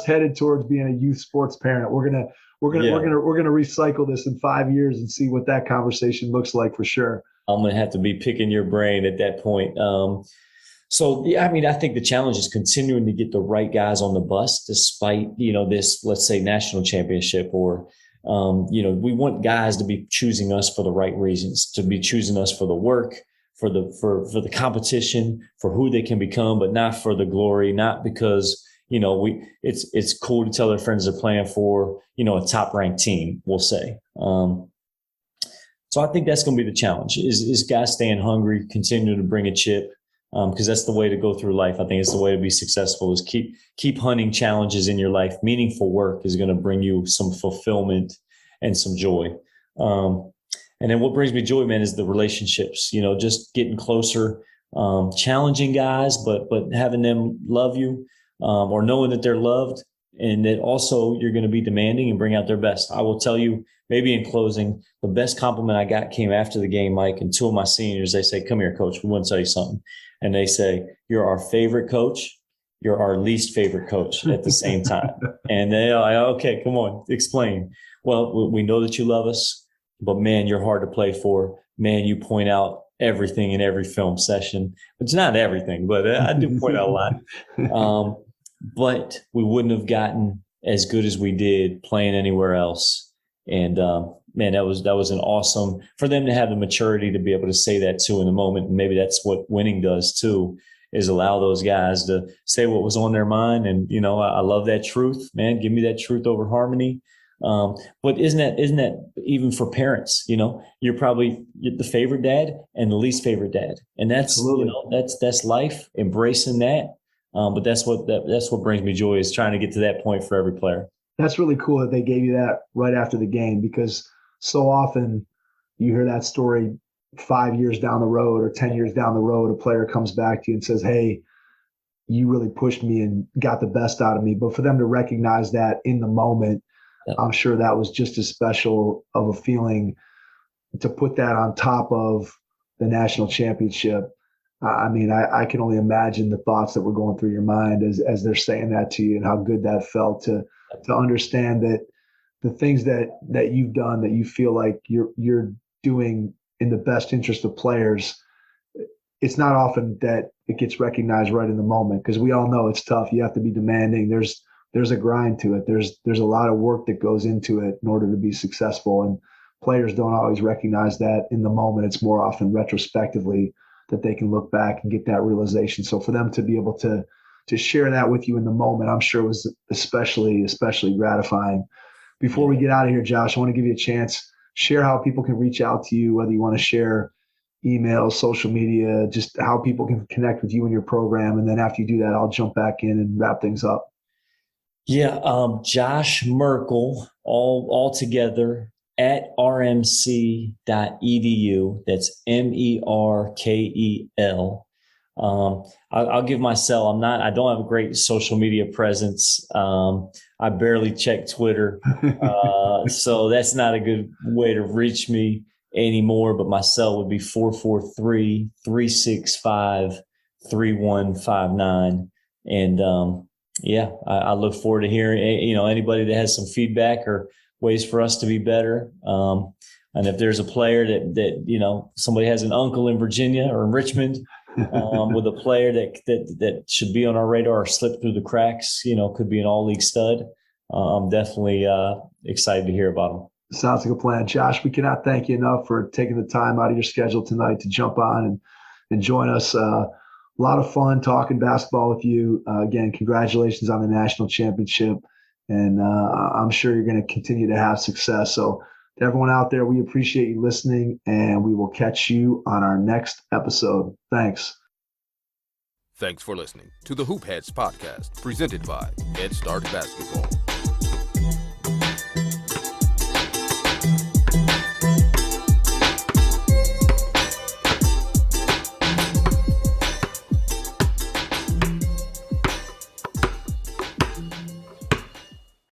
headed towards being a youth sports parent. We're gonna recycle this in 5 years and see what that conversation looks like for sure. I'm gonna have to be picking your brain at that point. I think the challenge is continuing to get the right guys on the bus, despite this, let's say, national championship or. We want guys to be choosing us for the right reasons, to be choosing us for the work, for the competition, for who they can become, but not for the glory, not because, it's cool to tell their friends they're playing for, a top ranked team, we'll say. So I think that's going to be the challenge is guys staying hungry, continuing to bring a chip. Because that's the way to go through life. I think it's the way to be successful is keep hunting challenges in your life. Meaningful work is going to bring you some fulfillment and some joy. And then what brings me joy, man, is the relationships, just getting closer, challenging guys, but having them love you or knowing that they're loved and that also you're going to be demanding and bring out their best. I will tell you, maybe in closing, the best compliment I got came after the game, Mike, and 2 of my seniors, they say, "Come here, coach, we want to tell you something." And they say, "You're our favorite coach. You're our least favorite coach at the same time." And they are like, "Okay, come on, explain." "Well, we know that you love us, but man, you're hard to play for. Man, you point out everything in every film session." It's not everything, but I do point out a lot. But we wouldn't have gotten as good as we did playing anywhere else. And man, that was an awesome for them to have the maturity to be able to say that too in the moment. And maybe that's what winning does too, is allow those guys to say what was on their mind. And, I love that truth, man. Give me that truth over harmony. But isn't that even for parents, you're probably the favorite dad and the least favorite dad. And that's, that's life, embracing that. But that's what brings me joy is trying to get to that point for every player. That's really cool that they gave you that right after the game, because so often you hear that story 5 years down the road or 10 years down the road, a player comes back to you and says, "Hey, you really pushed me and got the best out of me." But for them to recognize that in the moment, I'm sure that was just as special of a feeling to put that on top of the national championship. I can only imagine the thoughts that were going through your mind as they're saying that to you, and how good that felt to understand that the things that you've done that you feel like you're doing in the best interest of players. It's not often that it gets recognized right in the moment, because we all know it's tough. You have to be demanding. There's a grind to it. There's a lot of work that goes into it in order to be successful, and players don't always recognize that in the moment. It's more often retrospectively that they can look back and get that realization. So for them to be able to share that with you in the moment, I'm sure was especially gratifying. Before we get out of here, Josh, I want to give you a chance, share how people can reach out to you, whether you want to share email, social media, just how people can connect with you and your program. And then after you do that, I'll jump back in and wrap things up. Yeah. Josh Merkel, all together at rmc.edu. That's MERKEL. I'll give my cell. I don't have a great social media presence. I barely check Twitter. So that's not a good way to reach me anymore, but my cell would be 443-365-3159. And I look forward to hearing, anybody that has some feedback or ways for us to be better. And if there's a player that somebody has an uncle in Virginia or in Richmond with a player that should be on our radar or slip through the cracks, could be an all-league stud. I'm definitely excited to hear about him. Sounds like a plan. Josh, we cannot thank you enough for taking the time out of your schedule tonight to jump on and join us. A lot of fun talking basketball with you. Again, congratulations on the national championship. And I'm sure you're going to continue to have success. So to everyone out there, we appreciate you listening, and we will catch you on our next episode. Thanks. Thanks for listening to the Hoop Heads podcast, presented by Head Start Basketball.